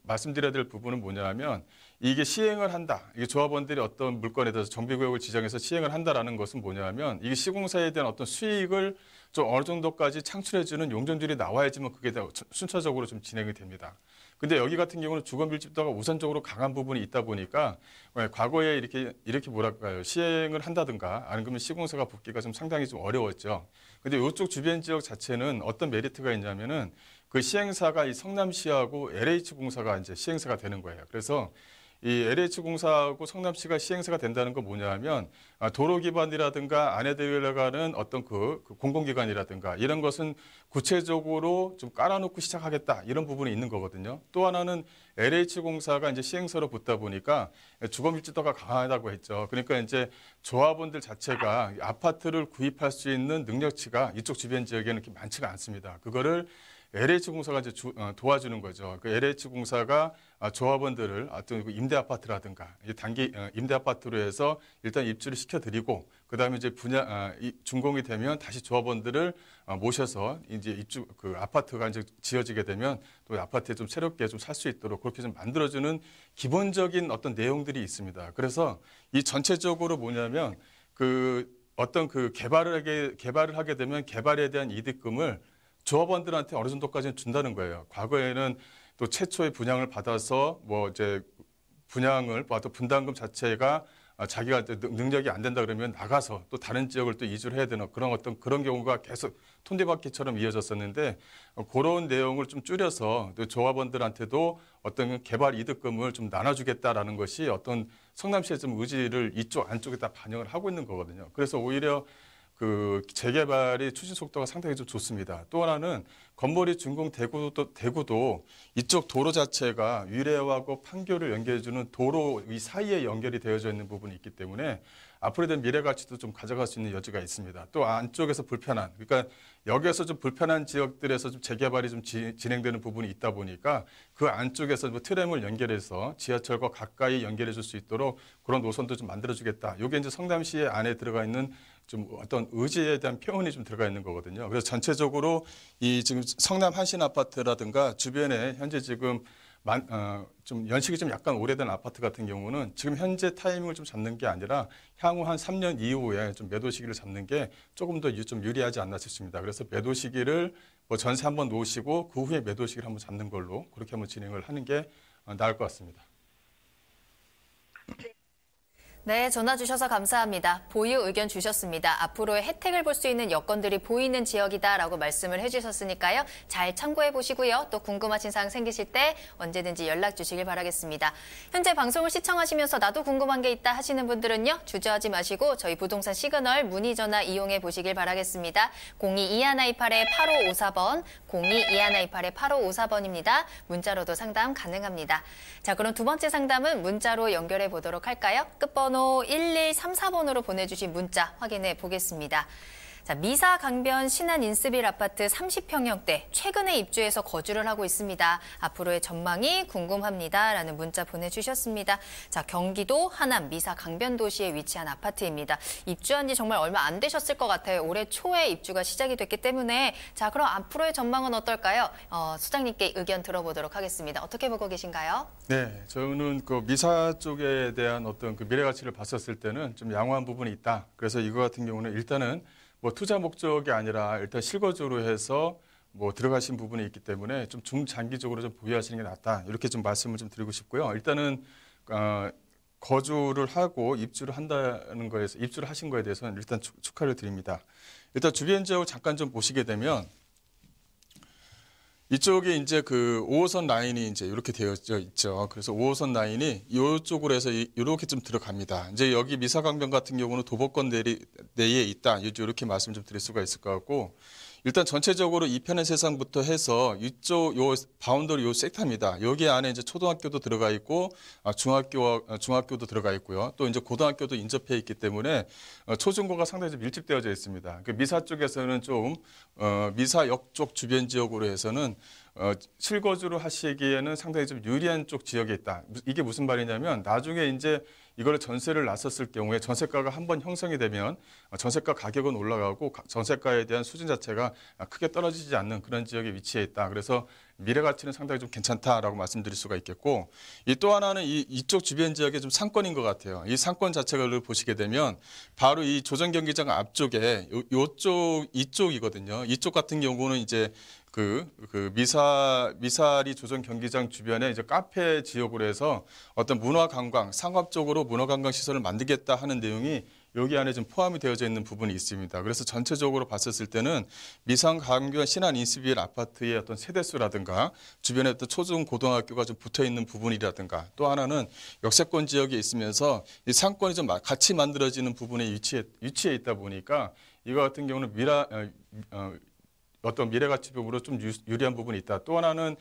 말씀드려야 될 부분은 뭐냐면 이게 시행을 한다. 이게 조합원들이 어떤 물건에 대해서 정비구역을 지정해서 시행을 한다라는 것은 뭐냐면 이게 시공사에 대한 어떤 수익을 좀 어느 정도까지 창출해주는 용적률이 나와야지만 그게 순차적으로 좀 진행이 됩니다. 근데 여기 같은 경우는 주거 밀집도가 우선적으로 강한 부분이 있다 보니까 과거에 이렇게 뭐랄까요 시행을 한다든가 아니면 시공사가 붙기가 좀 상당히 좀 어려웠죠. 근데 이쪽 주변 지역 자체는 어떤 메리트가 있냐면은 그 시행사가 이 성남시하고 LH공사가 이제 시행사가 되는 거예요. 그래서 이 LH공사하고 성남시가 시행사가 된다는 건 뭐냐면 도로 기반이라든가 안에 들어가는 어떤 그 공공기관이라든가 이런 것은 구체적으로 좀 깔아놓고 시작하겠다 이런 부분이 있는 거거든요. 또 하나는 LH공사가 이제 시행사로 붙다 보니까 주거 밀집도가 강하다고 했죠. 그러니까 이제 조합원들 자체가 아파트를 구입할 수 있는 능력치가 이쪽 주변 지역에는 이렇게 많지가 않습니다. 그거를 LH공사가 이제 도와주는 거죠. 그 LH공사가 조합원들을 어떤 임대 아파트라든가 단기 임대 아파트로 해서 일단 입주를 시켜드리고 그다음에 이제 준공이 되면 다시 조합원들을 모셔서 이제 입주 그 아파트가 이제 지어지게 되면 또 아파트에 좀 새롭게 좀 살 수 있도록 그렇게 좀 만들어주는 기본적인 어떤 내용들이 있습니다. 그래서 이 전체적으로 뭐냐면 그 어떤 그 개발을 하게 되면 개발에 대한 이득금을 조합원들한테 어느 정도까지는 준다는 거예요. 과거에는 또 최초의 분양을 받아서 뭐 이제 분양을 또 분담금 자체가 자기가 능력이 안 된다 그러면 나가서 또 다른 지역을 또 이주를 해야 되는 그런 경우가 계속 톤대받기처럼 이어졌었는데 그런 내용을 좀 줄여서 또 조합원들한테도 어떤 개발 이득금을 좀 나눠주겠다라는 것이 어떤 성남시의 좀 의지를 이쪽 안쪽에다 반영을 하고 있는 거거든요. 그래서 오히려 그 재개발이 추진 속도가 상당히 좀 좋습니다. 또 하나는 건물이 준공 대구도 이쪽 도로 자체가 위례하고 판교를 연결해주는 도로 이 사이에 연결이 되어져 있는 부분이 있기 때문에 앞으로 된 미래 가치도 좀 가져갈 수 있는 여지가 있습니다. 또 안쪽에서 불편한, 그러니까 여기에서 좀 불편한 지역들에서 좀 재개발이 좀 진행되는 부분이 있다 보니까 그 안쪽에서 뭐 트램을 연결해서 지하철과 가까이 연결해 줄 수 있도록 그런 노선도 좀 만들어주겠다. 이게 이제 성남시의 안에 들어가 있는 좀 어떤 의지에 대한 표현이 좀 들어가 있는 거거든요. 그래서 전체적으로 이 지금 성남 한신 아파트라든가 주변에 현재 지금 좀 연식이 좀 약간 오래된 아파트 같은 경우는 지금 현재 타이밍을 좀 잡는 게 아니라 향후 한 3년 이후에 좀 매도 시기를 잡는 게 조금 더 좀 유리하지 않나 싶습니다. 그래서 매도 시기를 뭐 전세 한번 놓으시고 그 후에 매도 시기를 한번 잡는 걸로 그렇게 한번 진행을 하는 게 나을 것 같습니다.
네, 전화 주셔서 감사합니다. 보유 의견 주셨습니다. 앞으로의 혜택을 볼 수 있는 여건들이 보이는 지역이다라고 말씀을 해주셨으니까요. 잘 참고해 보시고요. 또 궁금하신 사항 생기실 때 언제든지 연락 주시길 바라겠습니다. 현재 방송을 시청하시면서 나도 궁금한 게 있다 하시는 분들은요. 주저하지 마시고 저희 부동산 시그널 문의 전화 이용해 보시길 바라겠습니다. 02-2128-8554번, 02-2128-8554번입니다. 문자로도 상담 가능합니다. 자, 그럼 두 번째 상담은 문자로 연결해 보도록 할까요? 끝번호 1134번으로 보내주신 문자 확인해 보겠습니다. 자, 미사 강변 신안 인스빌 아파트 30평형대 최근에 입주해서 거주를 하고 있습니다. 앞으로의 전망이 궁금합니다라는 문자 보내주셨습니다. 자, 경기도 하남 미사 강변 도시에 위치한 아파트입니다. 입주한 지 정말 얼마 안 되셨을 것 같아요. 올해 초에 입주가 시작이 됐기 때문에 자, 그럼 앞으로의 전망은 어떨까요? 소장님께 의견 들어보도록 하겠습니다. 어떻게 보고 계신가요?
네, 저는 그 미사 쪽에 대한 어떤 그 미래 가치를 봤었을 때는 좀 양호한 부분이 있다. 그래서 이거 같은 경우는 일단은 뭐 투자 목적이 아니라 일단 실거주로 해서 뭐 들어가신 부분이 있기 때문에 좀 중장기적으로 좀 보유하시는 게 낫다. 이렇게 좀 말씀을 좀 드리고 싶고요. 일단은 거주를 하고 입주를 한다는 거에서 입주를 하신 거에 대해서는 일단 축하를 드립니다. 일단 주변 지역을 잠깐 좀 보시게 되면 이쪽에 이제 그 5호선 라인이 이제 이렇게 되어져 있죠. 그래서 5호선 라인이 이쪽으로 해서 이렇게 좀 들어갑니다. 이제 여기 미사강변 같은 경우는 도보권 내에 있다. 이렇게 말씀 좀 드릴 수가 있을 것 같고, 일단 전체적으로 이편의 세상부터 해서 이쪽 요 바운더리 요 섹터입니다. 여기 안에 이제 초등학교도 들어가 있고 중학교도 들어가 있고요. 또 이제 고등학교도 인접해 있기 때문에 초중고가 상당히 좀 밀집되어져 있습니다. 그 미사 쪽에서는 좀 미사역 쪽 주변 지역으로 해서는 실거주를 하시기에는 상당히 좀 유리한 쪽 지역에 있다. 이게 무슨 말이냐면 나중에 이제 이걸 전세를 놨었을 경우에 전세가가 한번 형성이 되면 전세가 가격은 올라가고 전세가에 대한 수준 자체가 크게 떨어지지 않는 그런 지역에 위치해 있다. 그래서 미래 가치는 상당히 좀 괜찮다라고 말씀드릴 수가 있겠고, 이 또 하나는 이쪽 주변 지역의 좀 상권인 것 같아요. 이 상권 자체를 보시게 되면 바로 이 조정 경기장 앞쪽에 이쪽이거든요. 이쪽 같은 경우는 이제 미사리 조정 경기장 주변에 이제 카페 지역으로 해서 어떤 문화 관광, 상업적으로 문화 관광 시설을 만들겠다 하는 내용이 여기 안에 좀 포함이 되어져 있는 부분이 있습니다. 그래서 전체적으로 봤었을 때는 미상 강변 신안 인스빌 아파트의 어떤 세대수라든가 주변에 어떤 초중 고등학교가 좀 붙어 있는 부분이라든가, 또 하나는 역세권 지역에 있으면서 이 상권이 좀 같이 만들어지는 부분에 위치해 있다 보니까 이거 같은 경우는 어떤 미래 가치적으로 좀 유리한 부분이 있다. 또 하나는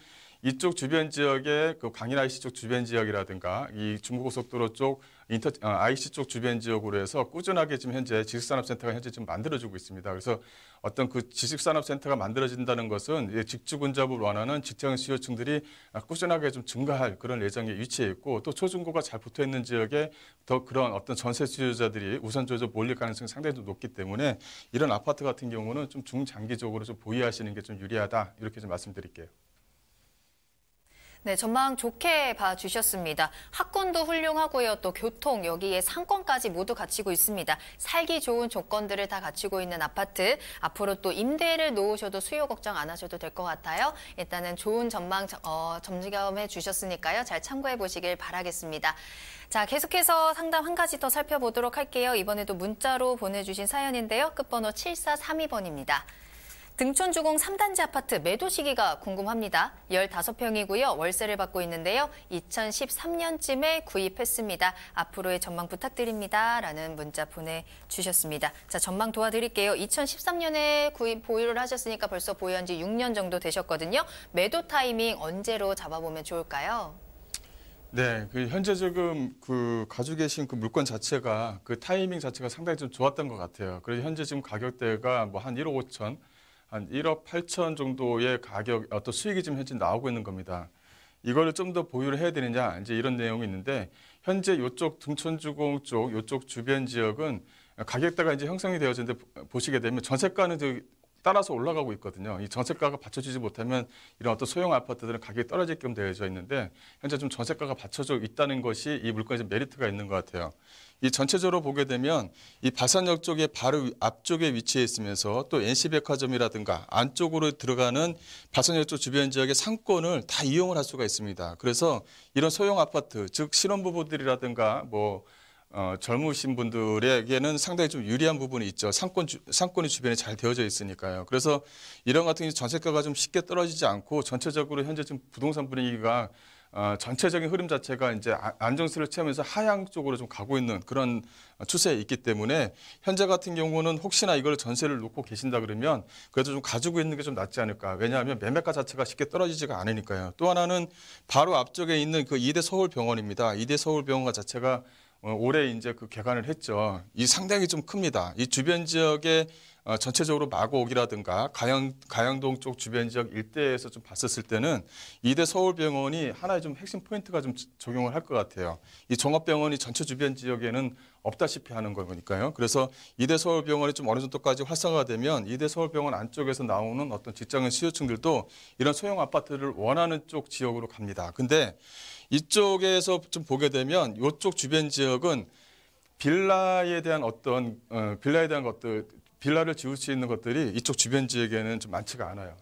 이쪽 주변 지역의 그 강인 IC 쪽 주변 지역이라든가 이 중부고속도로 쪽 IC 쪽 주변 지역으로 해서 꾸준하게 지금 현재 지식산업센터가 현재 지금 만들어지고 있습니다. 그래서 어떤 그 지식산업센터가 만들어진다는 것은 직주근접을 원하는 직장 수요층들이 꾸준하게 좀 증가할 그런 예정에 위치해 있고, 또 초중고가 잘 붙어 있는 지역에 더 그런 어떤 전세 수요자들이 우선적으로 몰릴 가능성이 상당히 좀 높기 때문에 이런 아파트 같은 경우는 좀 중장기적으로 좀 보유하시는 게 좀 유리하다. 이렇게 좀 말씀드릴게요.
네, 전망 좋게 봐주셨습니다. 학군도 훌륭하고요. 또 교통, 여기에 상권까지 모두 갖추고 있습니다. 살기 좋은 조건들을 다 갖추고 있는 아파트. 앞으로 또 임대를 놓으셔도 수요 걱정 안 하셔도 될 것 같아요. 일단은 좋은 전망 점검해 주셨으니까요. 잘 참고해 보시길 바라겠습니다. 자, 계속해서 상담 한 가지 더 살펴보도록 할게요. 이번에도 문자로 보내주신 사연인데요. 끝번호 7432번입니다. 등촌주공 3단지 아파트 매도 시기가 궁금합니다. 15평이고요. 월세를 받고 있는데요. 2013년쯤에 구입했습니다. 앞으로의 전망 부탁드립니다. 라는 문자 보내주셨습니다. 자, 전망 도와드릴게요. 2013년에 보유를 하셨으니까 벌써 보유한 지 6년 정도 되셨거든요. 매도 타이밍 언제로 잡아보면 좋을까요?
네, 현재 지금 가지고 계신 물건 자체가 타이밍 자체가 상당히 좀 좋았던 것 같아요. 그래서 현재 지금 가격대가 한 1억 5천, 한 1억 8천 정도의 가격, 어떤 수익이 지금 현재 나오고 있는 겁니다. 이거를 좀 더 보유를 해야 되느냐, 이제 이런 내용이 있는데, 현재 이쪽 등촌주공 쪽, 이쪽 주변 지역은 가격대가 이제 형성이 되어졌는데 보시게 되면 전세가는 따라서 올라가고 있거든요. 이 전세가가 받쳐주지 못하면 이런 어떤 소형 아파트들은 가격이 떨어지게끔 되어져 있는데 현재 좀 전세가가 받쳐져 있다는 것이 이 물건에 좀 메리트가 있는 것 같아요. 이 전체적으로 보게 되면 이 발산역 쪽에 바로 앞쪽에 위치해 있으면서 또 NC백화점이라든가 안쪽으로 들어가는 발산역 쪽 주변 지역의 상권을 다 이용을 할 수가 있습니다. 그래서 이런 소형 아파트, 즉 신혼부부들이라든가 젊으신 분들에게는 상당히 좀 유리한 부분이 있죠. 상권이 주변에 잘 되어져 있으니까요. 그래서 이런 같은 경우 전세가가 좀 쉽게 떨어지지 않고 전체적으로 현재 지금 부동산 분위기가 전체적인 흐름 자체가 이제 안정세를 취하면서 하향 쪽으로 좀 가고 있는 그런 추세에 있기 때문에 현재 같은 경우는 혹시나 이걸 전세를 놓고 계신다 그러면 그래도 좀 가지고 있는 게 좀 낫지 않을까. 왜냐하면 매매가 자체가 쉽게 떨어지지가 않으니까요. 또 하나는 바로 앞쪽에 있는 이대 서울병원입니다. 이대 서울병원 자체가 올해 이제 개관을 했죠. 이 상당히 좀 큽니다. 이 주변 지역에 전체적으로 마곡이라든가 가양동 쪽 주변 지역 일대에서 좀 봤었을 때는 이대 서울병원이 하나의 좀 핵심 포인트가 좀 적용을 할 것 같아요. 이 종합병원이 전체 주변 지역에는 없다시피 하는 거니까요. 그래서 이대 서울병원이 좀 어느 정도까지 활성화가 되면 이대 서울병원 안쪽에서 나오는 어떤 직장인 수요층들도 이런 소형 아파트를 원하는 쪽 지역으로 갑니다. 근데 이쪽에서 좀 보게 되면 이쪽 주변 지역은 빌라에 대한 것들, 빌라를 지을 수 있는 것들이 이쪽 주변 지역에는 좀 많지가 않아요.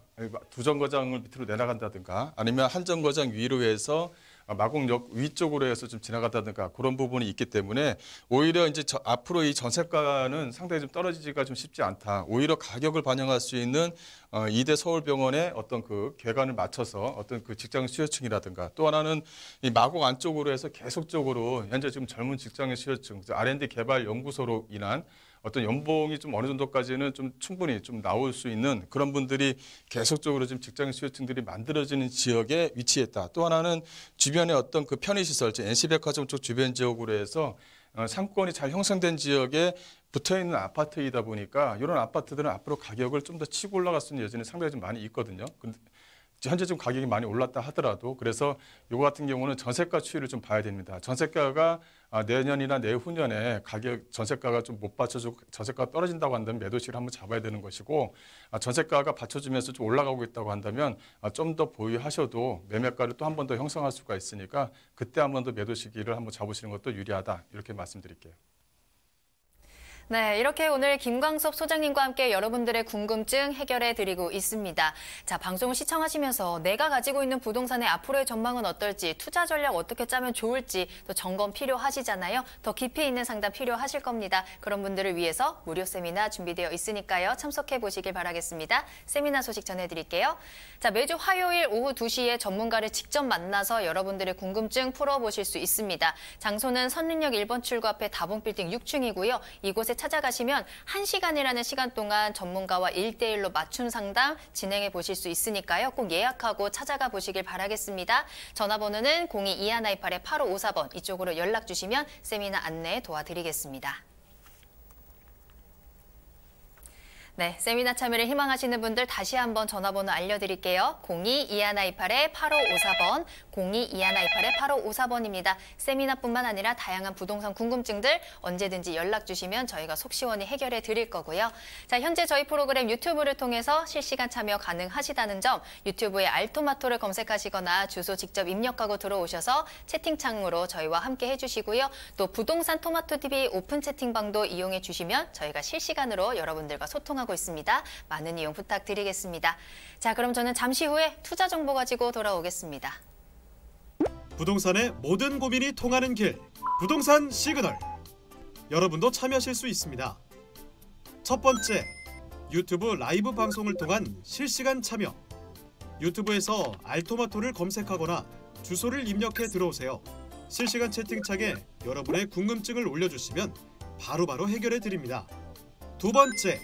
두 정거장을 밑으로 내려간다든가 아니면 한 정거장 위로 해서 마곡역 위쪽으로 해서 좀 지나간다든가 그런 부분이 있기 때문에 오히려 이제 앞으로 이 전세가는 상당히 좀 떨어지기가 좀 쉽지 않다. 오히려 가격을 반영할 수 있는 이대 서울병원의 어떤 개관을 맞춰서 어떤 직장 수요층이라든가 또 하나는 이 마곡 안쪽으로 해서 계속적으로 현재 지금 젊은 직장인 수요층, R&D 개발 연구소로 인한 어떤 연봉이 좀 어느 정도까지는 좀 충분히 좀 나올 수 있는 그런 분들이 계속적으로 지금 직장인 수요층들이 만들어지는 지역에 위치했다. 또 하나는 주변에 어떤 편의시설, 즉 NC백화점 쪽 주변 지역으로 해서 상권이 잘 형성된 지역에 붙어있는 아파트이다 보니까 이런 아파트들은 앞으로 가격을 좀 더 치고 올라갈 수 있는 여전히 상당히 좀 많이 있거든요. 근데 현재 좀 가격이 많이 올랐다 하더라도 그래서 이거 같은 경우는 전세가 추이를 좀 봐야 됩니다. 전세가가 내년이나 내후년에 전세가가 좀 못 받쳐주고 전세가가 떨어진다고 한다면 매도시를 한번 잡아야 되는 것이고 전세가가 받쳐주면서 좀 올라가고 있다고 한다면 좀 더 보유하셔도 매매가를 또 한 번 더 형성할 수가 있으니까 그때 한 번 더 매도 시기를 한번 잡으시는 것도 유리하다 이렇게 말씀드릴게요.
네, 이렇게 오늘 김광섭 소장님과 함께 여러분들의 궁금증 해결해 드리고 있습니다. 자, 방송을 시청하시면서 내가 가지고 있는 부동산의 앞으로의 전망은 어떨지, 투자 전략 어떻게 짜면 좋을지 또 점검 필요하시잖아요. 더 깊이 있는 상담 필요하실 겁니다. 그런 분들을 위해서 무료 세미나 준비되어 있으니까요. 참석해 보시길 바라겠습니다. 세미나 소식 전해드릴게요. 자, 매주 화요일 오후 2시에 전문가를 직접 만나서 여러분들의 궁금증 풀어보실 수 있습니다. 장소는 선릉역 1번 출구 앞에 다봉빌딩 6층이고요. 이곳에 찾아가시면 1시간이라는 시간 동안 전문가와 1대1로 맞춤 상담 진행해 보실 수 있으니까요. 꼭 예약하고 찾아가 보시길 바라겠습니다. 전화번호는 02-2128-8554번 이쪽으로 연락 주시면 세미나 안내 도와드리겠습니다. 네, 세미나 참여를 희망하시는 분들 다시 한번 전화번호 알려드릴게요. 02-2128-8554번, 02-2128-8554번입니다. 세미나뿐만 아니라 다양한 부동산 궁금증들 언제든지 연락 주시면 저희가 속 시원히 해결해 드릴 거고요. 자, 현재 저희 프로그램 유튜브를 통해서 실시간 참여 가능하시다는 점, 유튜브에 알토마토를 검색하시거나 주소 직접 입력하고 들어오셔서 채팅창으로 저희와 함께 해주시고요. 또 부동산 토마토TV 오픈 채팅방도 이용해 주시면 저희가 실시간으로 여러분들과 소통하고 있습니다. 많은 이용 부탁드리겠습니다. 자, 그럼 저는 잠시 후에 투자 정보 가지고 돌아오겠습니다.
부동산의 모든 고민이 통하는 길, 부동산 시그널. 여러분도 참여하실 수 있습니다. 첫 번째, 유튜브 라이브 방송을 통한 실시간 참여. 유튜브에서 알토마토를 검색하거나 주소를 입력해 들어오세요. 실시간 채팅창에 여러분의 궁금증을 올려주시면 바로바로 해결해 드립니다. 두 번째,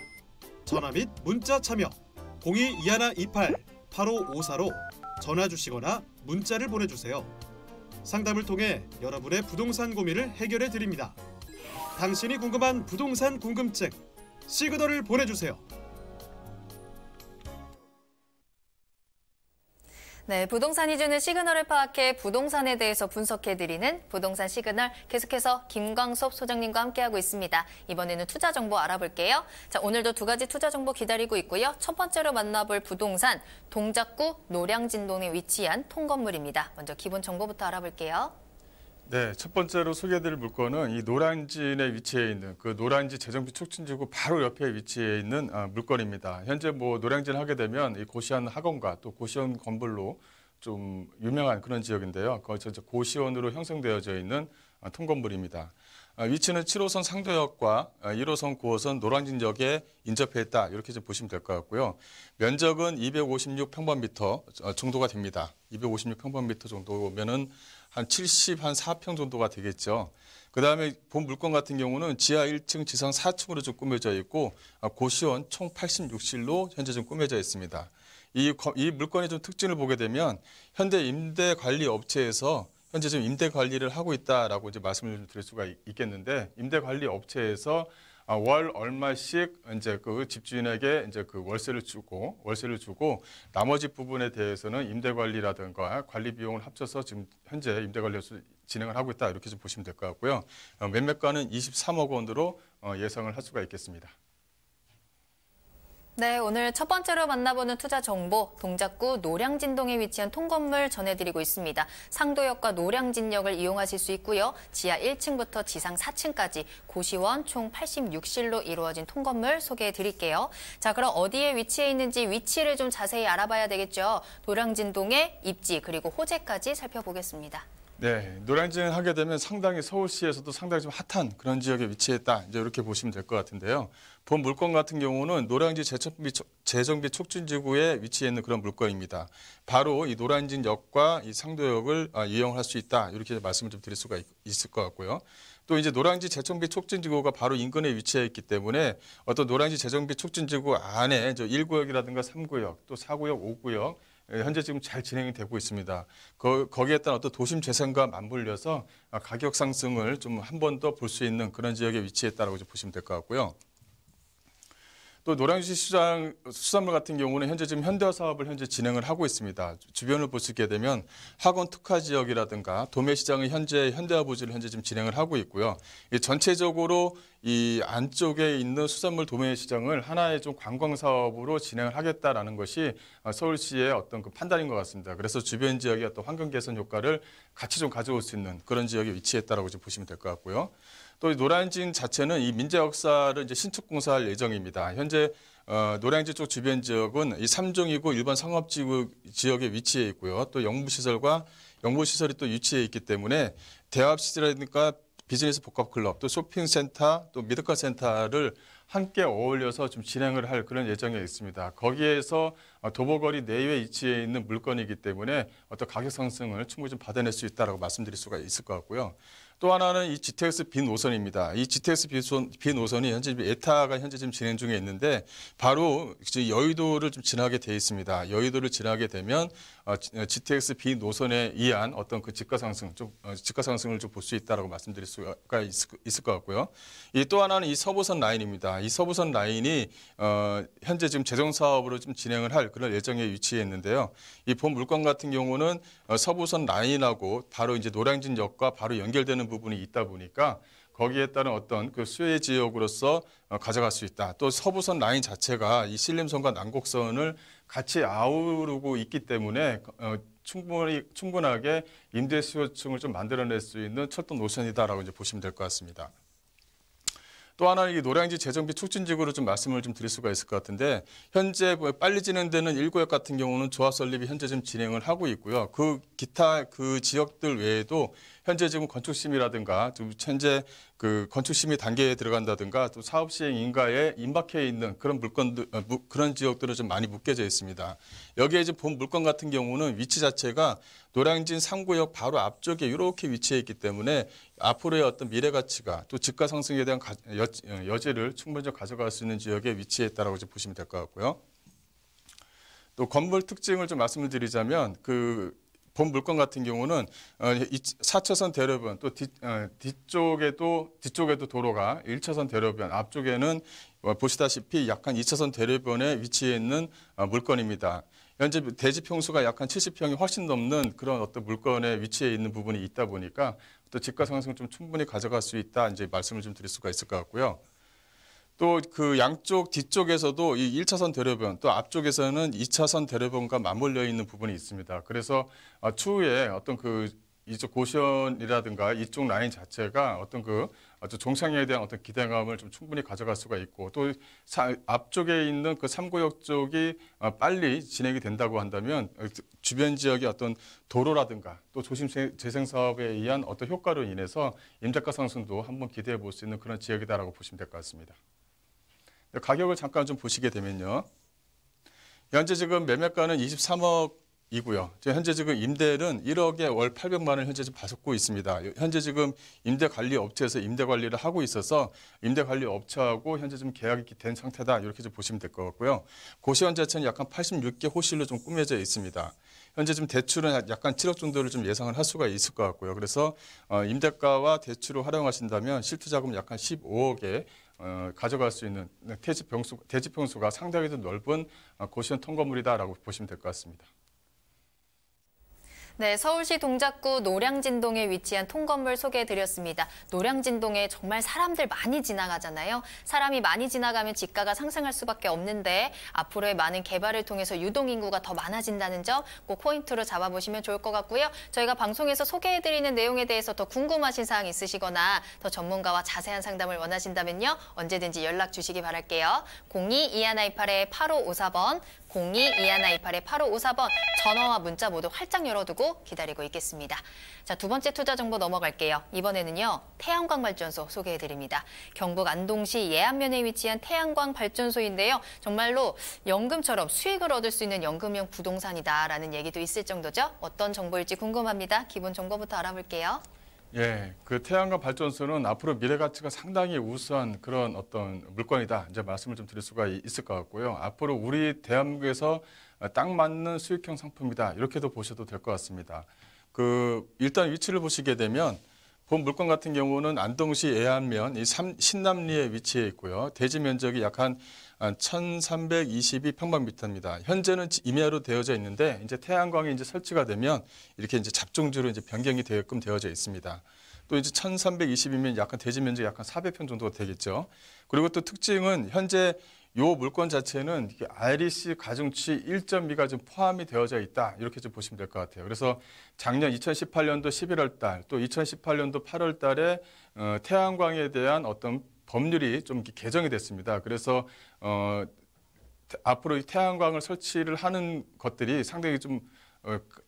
전화 및 문자 참여. 02-2128-8554로 전화 주시거나 문자를 보내주세요. 상담을 통해 여러분의 부동산 고민을 해결해 드립니다. 당신이 궁금한 부동산 궁금증, 시그널을 보내주세요.
네, 부동산이 주는 시그널을 파악해 부동산에 대해서 분석해드리는 부동산 시그널, 계속해서 김광섭 소장님과 함께하고 있습니다. 이번에는 투자 정보 알아볼게요. 자, 오늘도 두 가지 투자 정보 기다리고 있고요. 첫 번째로 만나볼 부동산, 동작구 노량진동에 위치한 통건물입니다. 먼저 기본 정보부터 알아볼게요.
네, 첫 번째로 소개해드릴 물건은 이 노량진에 위치해 있는 그 노량진 재정비 촉진지구 바로 옆에 위치해 있는 물건입니다. 현재 노량진 하게 되면 이 고시원 학원과 또 고시원 건물로 좀 유명한 그런 지역인데요. 거기서 고시원으로 형성되어져 있는 통건물입니다. 위치는 7호선 상도역과 1호선 9호선 노량진역에 인접해 있다. 이렇게 좀 보시면 될 것 같고요. 면적은 256평방미터 정도가 됩니다. 256평방미터 정도면은 한 4평 정도가 되겠죠. 그다음에 본 물건 같은 경우는 지하 1층, 지상 4층으로 좀 꾸며져 있고 고시원 총 86실로 현재 좀 꾸며져 있습니다. 이 물건의 좀 특징을 보게 되면 현대 임대관리업체에서 현재 좀 임대 관리를 하고 있다라고 이제 말씀을 좀 드릴 수가 있겠는데, 임대 관리 업체에서 월 얼마씩 이제 그 집주인에게 이제 그 월세를 주고 나머지 부분에 대해서는 임대 관리라든가 관리 비용을 합쳐서 지금 현재 임대 관리를 진행을 하고 있다, 이렇게 좀 보시면 될 것 같고요. 매매가는 23억 원으로 예상을 할 수가 있겠습니다.
네, 오늘 첫 번째로 만나보는 투자 정보, 동작구 노량진동에 위치한 통건물 전해드리고 있습니다. 상도역과 노량진역을 이용하실 수 있고요. 지하 1층부터 지상 4층까지 고시원 총 86실로 이루어진 통건물 소개해드릴게요. 자, 그럼 어디에 위치해 있는지 위치를 좀 자세히 알아봐야 되겠죠. 노량진동의 입지 그리고 호재까지 살펴보겠습니다.
네, 노량진 하게 되면 상당히 서울시에서도 상당히 좀 핫한 그런 지역에 위치했다, 이제 이렇게 보시면 될 것 같은데요. 본 물건 같은 경우는 노량진 재정비 촉진지구에 위치해 있는 그런 물건입니다. 바로 이 노량진역과 이 상도역을 이용할 수 있다, 이렇게 말씀을 좀 드릴 수가 있을 것 같고요. 또 이제 노량진 재정비 촉진지구가 바로 인근에 위치해 있기 때문에 어떤 노량진 재정비 촉진지구 안에 1구역이라든가 3구역, 또 4구역, 5구역 현재 지금 잘 진행이 되고 있습니다. 거기에 따른 어떤 도심 재생과 맞물려서 가격 상승을 좀 한 번 더 볼 수 있는 그런 지역에 위치했다라고 보시면 될 것 같고요. 또 노량진 수산물 같은 경우는 현재 지금 현대화 사업을 현재 진행을 하고 있습니다. 주변을 보시게 되면 학원 특화 지역이라든가 도매시장의 현재 현대화 부지를 현재 지금 진행을 하고 있고요. 전체적으로 이 안쪽에 있는 수산물 도매시장을 하나의 좀 관광 사업으로 진행을 하겠다라는 것이 서울시의 어떤 그 판단인 것 같습니다. 그래서 주변 지역의 어떤 환경 개선 효과를 같이 좀 가져올 수 있는 그런 지역에 위치했다라고 보시면 될 것 같고요. 또 노량진 자체는 이 민재 역사를 이제 신축 공사할 예정입니다. 현재 노량진 쪽 주변 지역은 이 3종이고 일반 상업지구 지역에 위치해 있고요. 또 영무시설과 영모시설이 또 위치해 있기 때문에 대합시설이니까 비즈니스 복합클럽, 또 쇼핑센터, 또 미드카 센터를 함께 어울려서 좀 진행을 할 그런 예정에 있습니다. 거기에서 도보거리 내외에 위치해 있는 물건이기 때문에 어떤 가격 상승을 충분히 좀 받아낼 수 있다라고 말씀드릴 수가 있을 것 같고요. 또 하나는 이 GTX B 노선입니다. 이 GTX B 노선이 현재 에타가 현재 지금 진행 중에 있는데 바로 여의도를 좀 지나게 돼 있습니다. 여의도를 지나게 되면 GTX B 노선에 의한 어떤 그 집가 상승을 좀 볼 수 있다라고 말씀드릴 수가 있을 것 같고요. 이 또 하나는 이 서부선 라인입니다. 이 서부선 라인이 현재 지금 재정 사업으로 좀 진행을 할 그런 예정에 위치해 있는데요. 이 본 물건 같은 경우는 서부선 라인하고 바로 이제 노량진역과 바로 연결되는 부분이 있다 보니까 거기에 따른 어떤 그 수혜 지역으로서 가져갈 수 있다. 또 서부선 라인 자체가 이 신림선과 난곡선을 같이 아우르고 있기 때문에 충분하게 임대 수요층을 좀 만들어낼 수 있는 철도 노선이다라고 이제 보시면 될 것 같습니다. 또 하나는 이 노량진 재정비 촉진지구로 좀 말씀을 좀 드릴 수가 있을 것 같은데 현재 빨리 진행되는 1구역 같은 경우는 조합 설립이 현재 좀 진행을 하고 있고요. 기타 그 지역들 외에도 현재 지금 건축심의라든가 좀 현재 그 건축심의 단계에 들어간다든가 또 사업 시행 인가에 임박해 있는 그런 물건들 그런 지역들은 좀 많이 묶여져 있습니다. 여기에 이제 본 물건 같은 경우는 위치 자체가 노량진 3구역 바로 앞쪽에 이렇게 위치해 있기 때문에 앞으로의 어떤 미래 가치가 또 집가 상승에 대한 여지를 충분히 좀 가져갈 수 있는 지역에 위치해 있다라고 이제 보시면 될 것 같고요. 또 건물 특징을 좀 말씀을 드리자면 본 물건 같은 경우는 4차선 대로변 또 뒤쪽에도 도로가 1차선 대로변 앞쪽에는 보시다시피 약간 2차선 대로변에 위치해 있는 물건입니다. 현재 대지 평수가 약간 70평이 훨씬 넘는 그런 어떤 물건에 위치해 있는 부분이 있다 보니까 또 집가 상승을 좀 충분히 가져갈 수 있다 이제 말씀을 좀 드릴 수가 있을 것 같고요. 또 그 양쪽 뒤쪽에서도 이 1차선 대로변 또 앞쪽에서는 2차선 대로변과 맞물려 있는 부분이 있습니다. 그래서 추후에 어떤 이쪽 고시원이라든가 이쪽 라인 자체가 어떤 아주 종착역에 대한 어떤 기대감을 좀 충분히 가져갈 수가 있고 또 앞쪽에 있는 그 3구역 쪽이 빨리 진행이 된다고 한다면 주변 지역의 어떤 도로라든가 또 도심 재생 사업에 의한 어떤 효과로 인해서 임대가 상승도 한번 기대해 볼 수 있는 그런 지역이다라고 보시면 될 것 같습니다. 가격을 잠깐 좀 보시게 되면요. 현재 지금 매매가는 23억이고요. 현재 지금 임대는 1억에 월 800만 원 현재 지금 받고 있습니다. 현재 지금 임대관리업체에서 임대관리를 하고 있어서 임대관리업체하고 현재 좀 계약이 된 상태다. 이렇게 좀 보시면 될 것 같고요. 고시원 자체는 약간 86개 호실로 좀 꾸며져 있습니다. 현재 좀 대출은 약간 7억 정도를 좀 예상을 할 수가 있을 것 같고요. 그래서 임대가와 대출을 활용하신다면 실투자금 약간 15억에 가져갈 수 있는 대지 평수가 상당히 좀 넓은 고시원 통건물이다라고 보시면 될 것 같습니다.
네, 서울시 동작구 노량진동에 위치한 통건물 소개해드렸습니다. 노량진동에 정말 사람들 많이 지나가잖아요. 사람이 많이 지나가면 집가가 상승할 수밖에 없는데 앞으로의 많은 개발을 통해서 유동인구가 더 많아진다는 점 꼭 포인트로 잡아보시면 좋을 것 같고요. 저희가 방송에서 소개해드리는 내용에 대해서 더 궁금하신 사항 있으시거나 더 전문가와 자세한 상담을 원하신다면요. 언제든지 연락 주시기 바랄게요. 02-2128-8554번, 02-2128-8554번 전화와 문자 모두 활짝 열어두고 기다리고 있겠습니다. 자, 두 번째 투자 정보 넘어갈게요. 이번에는요. 태양광 발전소 소개해드립니다. 경북 안동시 예안면에 위치한 태양광 발전소인데요. 정말로 연금처럼 수익을 얻을 수 있는 연금형 부동산이다라는 얘기도 있을 정도죠. 어떤 정보일지 궁금합니다. 기본 정보부터 알아볼게요.
예, 그 태양광 발전소는 앞으로 미래 가치가 상당히 우수한 그런 어떤 물건이다. 이제 말씀을 좀 드릴 수가 있을 것 같고요. 앞으로 우리 대한민국에서 딱 맞는 수익형 상품이다. 이렇게도 보셔도 될 것 같습니다. 일단 위치를 보시게 되면 본 물건 같은 경우는 안동시 예안면 신남리에 위치해 있고요. 대지 면적이 약 한 1,322평방미터입니다. 현재는 임야로 되어져 있는데 이제 태양광이 이제 설치가 되면 이렇게 이제 잡종주로 이제 변경이 되게끔 되어져 있습니다. 또 이제 1,322면 약간 대지 면적이 약간 400평 정도가 되겠죠. 그리고 또 특징은 현재 요 물건 자체는 REC 가중치 1.2가 좀 포함이 되어져 있다. 이렇게 좀 보시면 될 것 같아요. 그래서 작년 2018년도 11월 달, 또 2018년도 8월 달에 태양광에 대한 어떤 법률이 좀 개정이 됐습니다. 그래서 앞으로 이 태양광을 설치를 하는 것들이 상당히 좀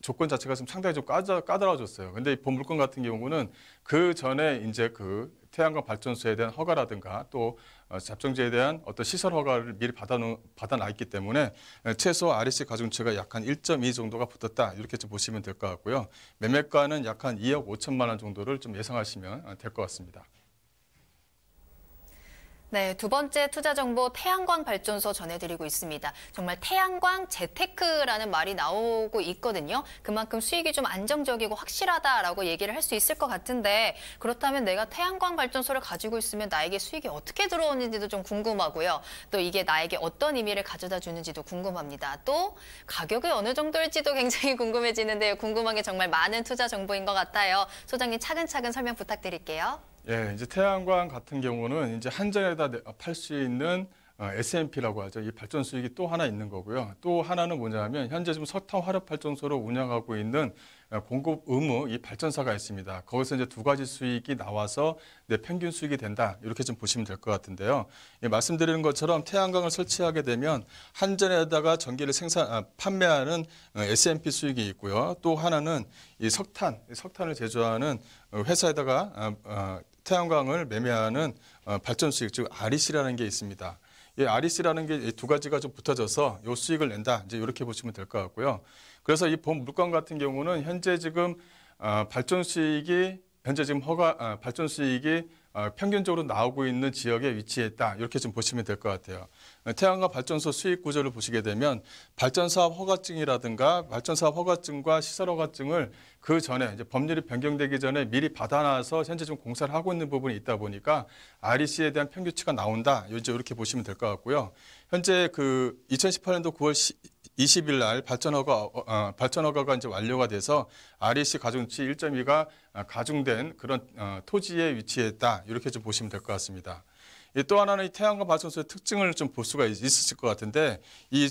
조건 자체가 좀 상당히 좀 까다로워졌어요. 근데 본 물건 같은 경우는 그 전에 이제 그 태양광 발전소에 대한 허가라든가 또 잡종지에 대한 어떤 시설 허가를 미리 받아놔 있기 때문에 최소 REC 가중치가 약 한 1.2 정도가 붙었다. 이렇게 좀 보시면 될 것 같고요. 매매가는 약 한 2억 5천만 원 정도를 좀 예상하시면 될 것 같습니다.
네, 두 번째 투자 정보 태양광 발전소 전해드리고 있습니다. 정말 태양광 재테크라는 말이 나오고 있거든요. 그만큼 수익이 좀 안정적이고 확실하다라고 얘기를 할 수 있을 것 같은데 그렇다면 내가 태양광 발전소를 가지고 있으면 나에게 수익이 어떻게 들어오는지도 좀 궁금하고요. 또 이게 나에게 어떤 의미를 가져다 주는지도 궁금합니다. 또 가격이 어느 정도일지도 굉장히 궁금해지는데요. 궁금한 게 정말 많은 투자 정보인 것 같아요. 소장님 차근차근 설명 부탁드릴게요.
예, 이제 태양광 같은 경우는 이제 한전에다 팔 수 있는 SMP라고 하죠. 이 발전 수익이 또 하나 있는 거고요. 또 하나는 뭐냐면 현재 지금 석탄 화력 발전소로 운영하고 있는 공급 의무 이 발전사가 있습니다. 거기서 이제 두 가지 수익이 나와서 평균 수익이 된다. 이렇게 좀 보시면 될 것 같은데요. 말씀드리는 것처럼 태양광을 설치하게 되면 한전에다가 전기를 판매하는 SMP 수익이 있고요. 또 하나는 이 석탄을 제조하는 회사에다가 태양광을 매매하는 발전 수익, 즉 REC라는 게 있습니다. 이 REC라는 게 두 가지가 좀 붙어져서 이 수익을 낸다. 이제 이렇게 보시면 될 것 같고요. 그래서 이 본 물건 같은 경우는 현재 지금 발전 수익이 평균적으로 나오고 있는 지역에 위치했다. 이렇게 좀 보시면 될 것 같아요. 태양광 발전소 수익 구조를 보시게 되면 발전사업 허가증이라든가 발전사업 허가증과 시설 허가증을 그 전에 이제 법률이 변경되기 전에 미리 받아놔서 현재 좀 공사를 하고 있는 부분이 있다 보니까 REC에 대한 평균치가 나온다. 이제 이렇게 보시면 될 것 같고요. 현재 그 2018년도 9월 20일 날 발전 허가가 이제 완료가 돼서 REC 가중치 1.2가 가중된 그런 토지에 위치했다. 이렇게 좀 보시면 될 것 같습니다. 또 하나는 이 태양광 발전소의 특징을 좀 볼 수가 있으실 것 같은데 이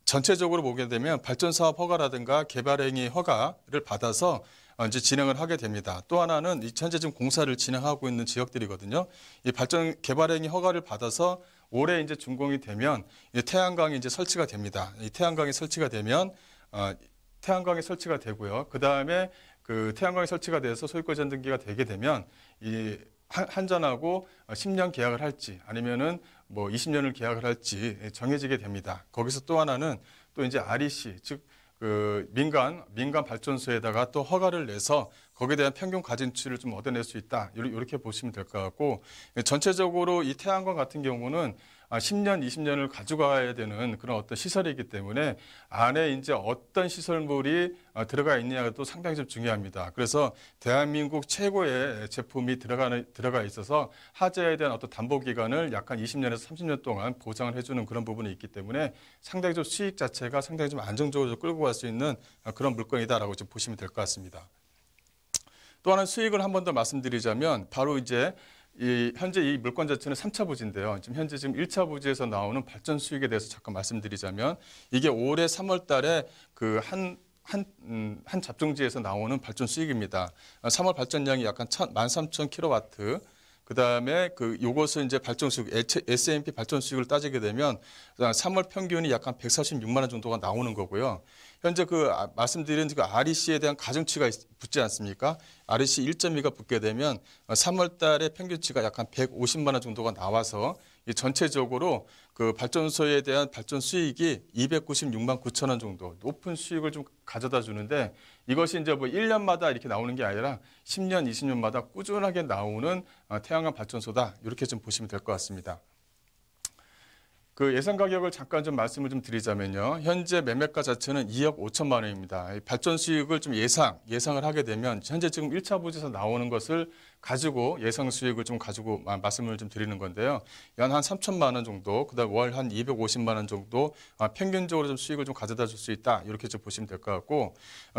전체적으로 보게 되면 발전사업 허가라든가 개발행위 허가를 받아서 이제 진행을 하게 됩니다. 또 하나는 현재 지금 공사를 진행하고 있는 지역들이거든요. 이 발전 개발행위 허가를 받아서 올해 이제 준공이 되면 태양광이 이제 설치가 됩니다. 이 태양광이 설치가 되면 태양광이 설치가 되고요. 그 다음에 그 태양광이 설치가 돼서 소유권 이전 등기가 되게 되면 이 한전하고 10년 계약을 할지 아니면은 뭐 20년을 계약을 할지 정해지게 됩니다. 거기서 또 하나는 또 이제 REC 즉 그 민간 발전소에다가 또 허가를 내서 거기에 대한 평균 가진치를 좀 얻어낼 수 있다. 이렇게 보시면 될 것 같고 전체적으로 이 태양광 같은 경우는 10년, 20년을 가져가야 되는 그런 어떤 시설이기 때문에 안에 이제 어떤 시설물이 들어가 있느냐가 또 상당히 좀 중요합니다. 그래서 대한민국 최고의 제품이 들어가 있어서 하자에 대한 어떤 담보 기간을 약 한 20년에서 30년 동안 보장을 해주는 그런 부분이 있기 때문에 상당히 좀 수익 자체가 상당히 좀 안정적으로 끌고 갈 수 있는 그런 물건이다라고 좀 보시면 될 것 같습니다. 또 하나 수익을 한 번 더 말씀드리자면 바로 이제 현재 이 물건 자체는 3차 부지인데요. 지금 1차 부지에서 나오는 발전 수익에 대해서 잠깐 말씀드리자면 이게 올해 3월 달에 그 한 잡종지에서 나오는 발전 수익입니다. 3월 발전량이 약간 13,000kW. 그 다음에 요것을 이제 발전 수익, SMP 발전 수익을 따지게 되면 3월 평균이 약간 146만 원 정도가 나오는 거고요. 현재 말씀드린 REC에 대한 가중치가 붙지 않습니까? REC 1.2가 붙게 되면 3월 달에 평균치가 약간 150만 원 정도가 나와서 이 전체적으로 그 발전소에 대한 발전 수익이 296만 9천 원 정도 높은 수익을 좀 가져다 주는데 이것이 이제 뭐 1년마다 이렇게 나오는 게 아니라 10년, 20년마다 꾸준하게 나오는 태양광 발전소다. 이렇게 좀 보시면 될 것 같습니다. 그 예상 가격을 잠깐 좀 말씀을 좀 드리자면요. 현재 매매가 자체는 2억 5천만 원입니다. 발전 수익을 좀 예상을 하게 되면 현재 지금 1차 부지에서 나오는 것을 가지고 예상 수익을 좀 가지고 말씀을 좀 드리는 건데요. 연 한 3천만 원 정도, 그다음 월 한 250만 원 정도 평균적으로 좀 수익을 좀 가져다 줄 수 있다. 이렇게 좀 보시면 될 것 같고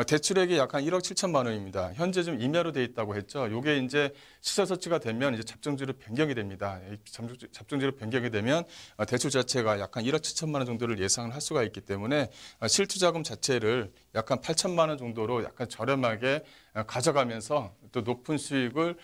대출액이 약 한 1억 7천만 원입니다. 현재 좀 임야로 돼 있다고 했죠. 요게 이제 시설 설치가 되면 이제 잡종지로 변경이 됩니다. 잡종지로 변경이 되면 대출 자체가 약 한 1억 7천만 원 정도를 예상을 할 수가 있기 때문에 실투자금 자체를 약 한 8천만 원 정도로 약간 저렴하게 가져가면서 또 높은 수익을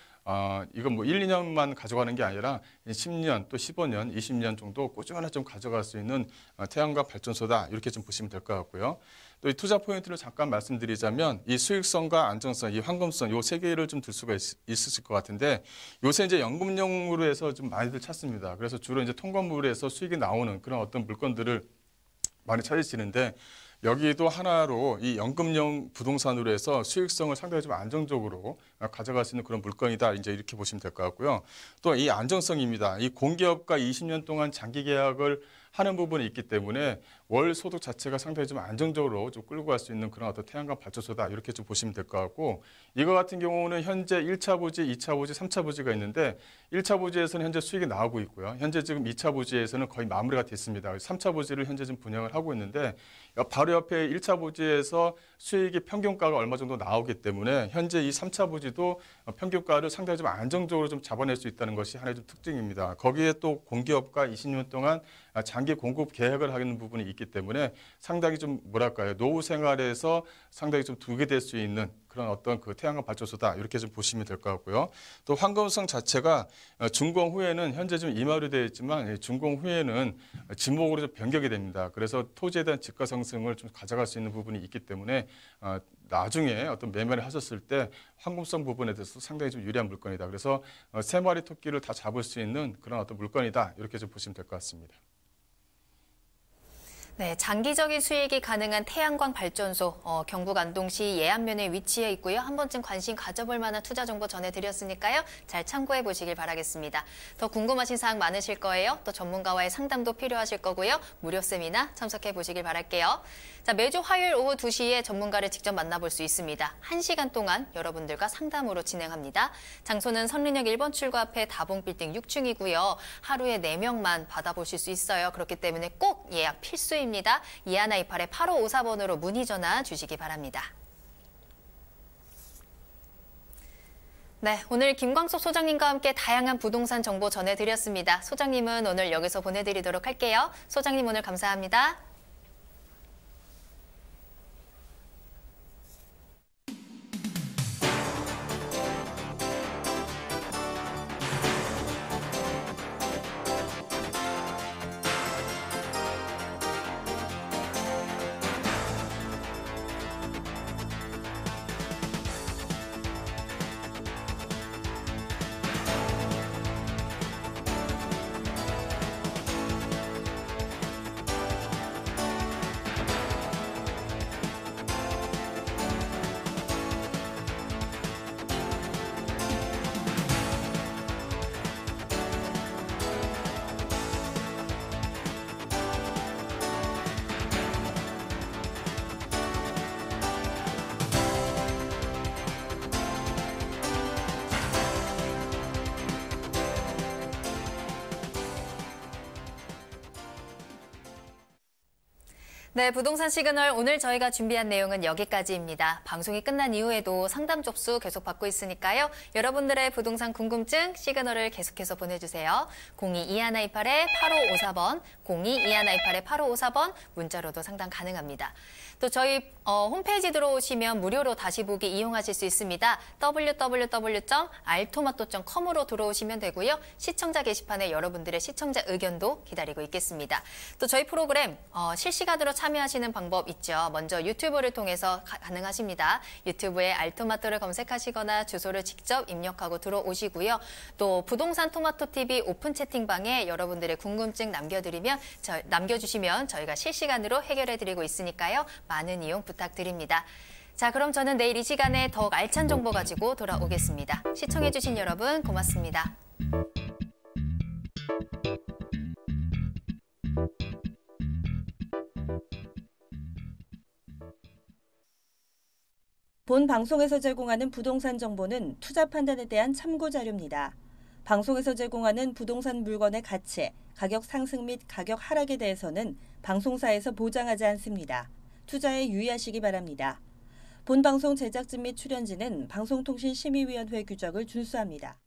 이건 뭐 1, 2년만 가져가는 게 아니라 10년 또 15년, 20년 정도 꾸준히 좀 가져갈 수 있는 태양광 발전소다. 이렇게 좀 보시면 될 것 같고요. 또 이 투자 포인트를 잠깐 말씀드리자면 이 수익성과 안정성, 이 황금성 요 세 개를 좀 들 수가 있으실 것 같은데 요새 이제 연금용으로 해서 좀 많이들 찾습니다. 그래서 주로 이제 통건물에서 수익이 나오는 그런 어떤 물건들을 많이 찾으시는데 여기도 하나로 이 연금용 부동산으로 해서 수익성을 상당히 좀 안정적으로 가져갈 수 있는 그런 물건이다. 이제 이렇게 보시면 될 것 같고요. 또 이 안정성입니다. 이 공기업과 20년 동안 장기 계약을 하는 부분이 있기 때문에 월 소득 자체가 상당히 좀 안정적으로 좀 끌고 갈 수 있는 그런 어떤 태양광 발전소다. 이렇게 좀 보시면 될 것 같고 이거 같은 경우는 현재 1차 부지, 2차 부지, 3차 부지가 있는데 1차 부지에서는 현재 수익이 나오고 있고요. 현재 지금 2차 부지에서는 거의 마무리가 됐습니다. 3차 부지를 현재 좀 분양을 하고 있는데 바로 옆에 1차 부지에서 수익이 평균가가 얼마 정도 나오기 때문에 현재 이 3차 부지도 평균가를 상당히 좀 안정적으로 좀 잡아낼 수 있다는 것이 하나의 좀 특징입니다. 거기에 또 공기업과 20년 동안 장기 공급 계획을 하는 부분이 있기 때문에 상당히 좀 뭐랄까요, 노후 생활에서 상당히 좀 두게 될 수 있는 그런 어떤 그 태양광 발전소다, 이렇게 좀 보시면 될 것 같고요. 또 황금성 자체가 준공 후에는 현재 좀 임야로 되어 있지만 준공 후에는 지목으로 좀 변경이 됩니다. 그래서 토지에 대한 지가 상승을 좀 가져갈 수 있는 부분이 있기 때문에 나중에 어떤 매매를 하셨을 때 황금성 부분에 대해서 상당히 좀 유리한 물건이다. 그래서 3마리 토끼를 다 잡을 수 있는 그런 어떤 물건이다, 이렇게 좀 보시면 될 것 같습니다.
네, 장기적인 수익이 가능한 태양광 발전소, 경북 안동시 예안면에 위치해 있고요. 한 번쯤 관심 가져볼 만한 투자 정보 전해드렸으니까요. 잘 참고해 보시길 바라겠습니다. 더 궁금하신 사항 많으실 거예요. 또 전문가와의 상담도 필요하실 거고요. 무료 세미나 참석해 보시길 바랄게요. 자, 매주 화요일 오후 2시에 전문가를 직접 만나볼 수 있습니다. 1시간 동안 여러분들과 상담으로 진행합니다. 장소는 선린역 1번 출구 앞에 다봉빌딩 6층이고요. 하루에 4명만 받아보실 수 있어요. 그렇기 때문에 꼭 예약 필수입니다. 2128-8554번으로 문의 전화 주시기 바랍니다. 네, 오늘 김광석 소장님과 함께 다양한 부동산 정보 전해드렸습니다. 소장님은 오늘 여기서 보내드리도록 할게요. 소장님 오늘 감사합니다. 네, 부동산 시그널 오늘 저희가 준비한 내용은 여기까지입니다. 방송이 끝난 이후에도 상담 접수 계속 받고 있으니까요. 여러분들의 부동산 궁금증 시그널을 계속해서 보내주세요. 02-2128-8554번, 02-2128-8554번 문자로도 상담 가능합니다. 또 저희 홈페이지 들어오시면 무료로 다시 보기 이용하실 수 있습니다. www.altomato.com으로 들어오시면 되고요. 시청자 게시판에 여러분들의 시청자 의견도 기다리고 있겠습니다. 또 저희 프로그램 실시간으로 참여하시는 방법 있죠. 먼저 유튜브를 통해서 가능하십니다. 유튜브에 알토마토를 검색하시거나 주소를 직접 입력하고 들어오시고요. 또 부동산 토마토 TV 오픈 채팅방에 여러분들의 궁금증 남겨주시면 저희가 실시간으로 해결해드리고 있으니까요. 많은 이용 부탁드립니다. 자, 그럼 저는 내일 이 시간에 더욱 알찬 정보 가지고 돌아오겠습니다. 시청해주신 여러분 고맙습니다.
본 방송에서 제공하는 부동산 정보는 투자 판단에 대한 참고 자료입니다. 방송에서 제공하는 부동산 물건의 가치, 가격 상승 및 가격 하락에 대해서는 방송사에서 보장하지 않습니다. 투자에 유의하시기 바랍니다. 본 방송 제작진 및 출연진은 방송통신심의위원회 규정을 준수합니다.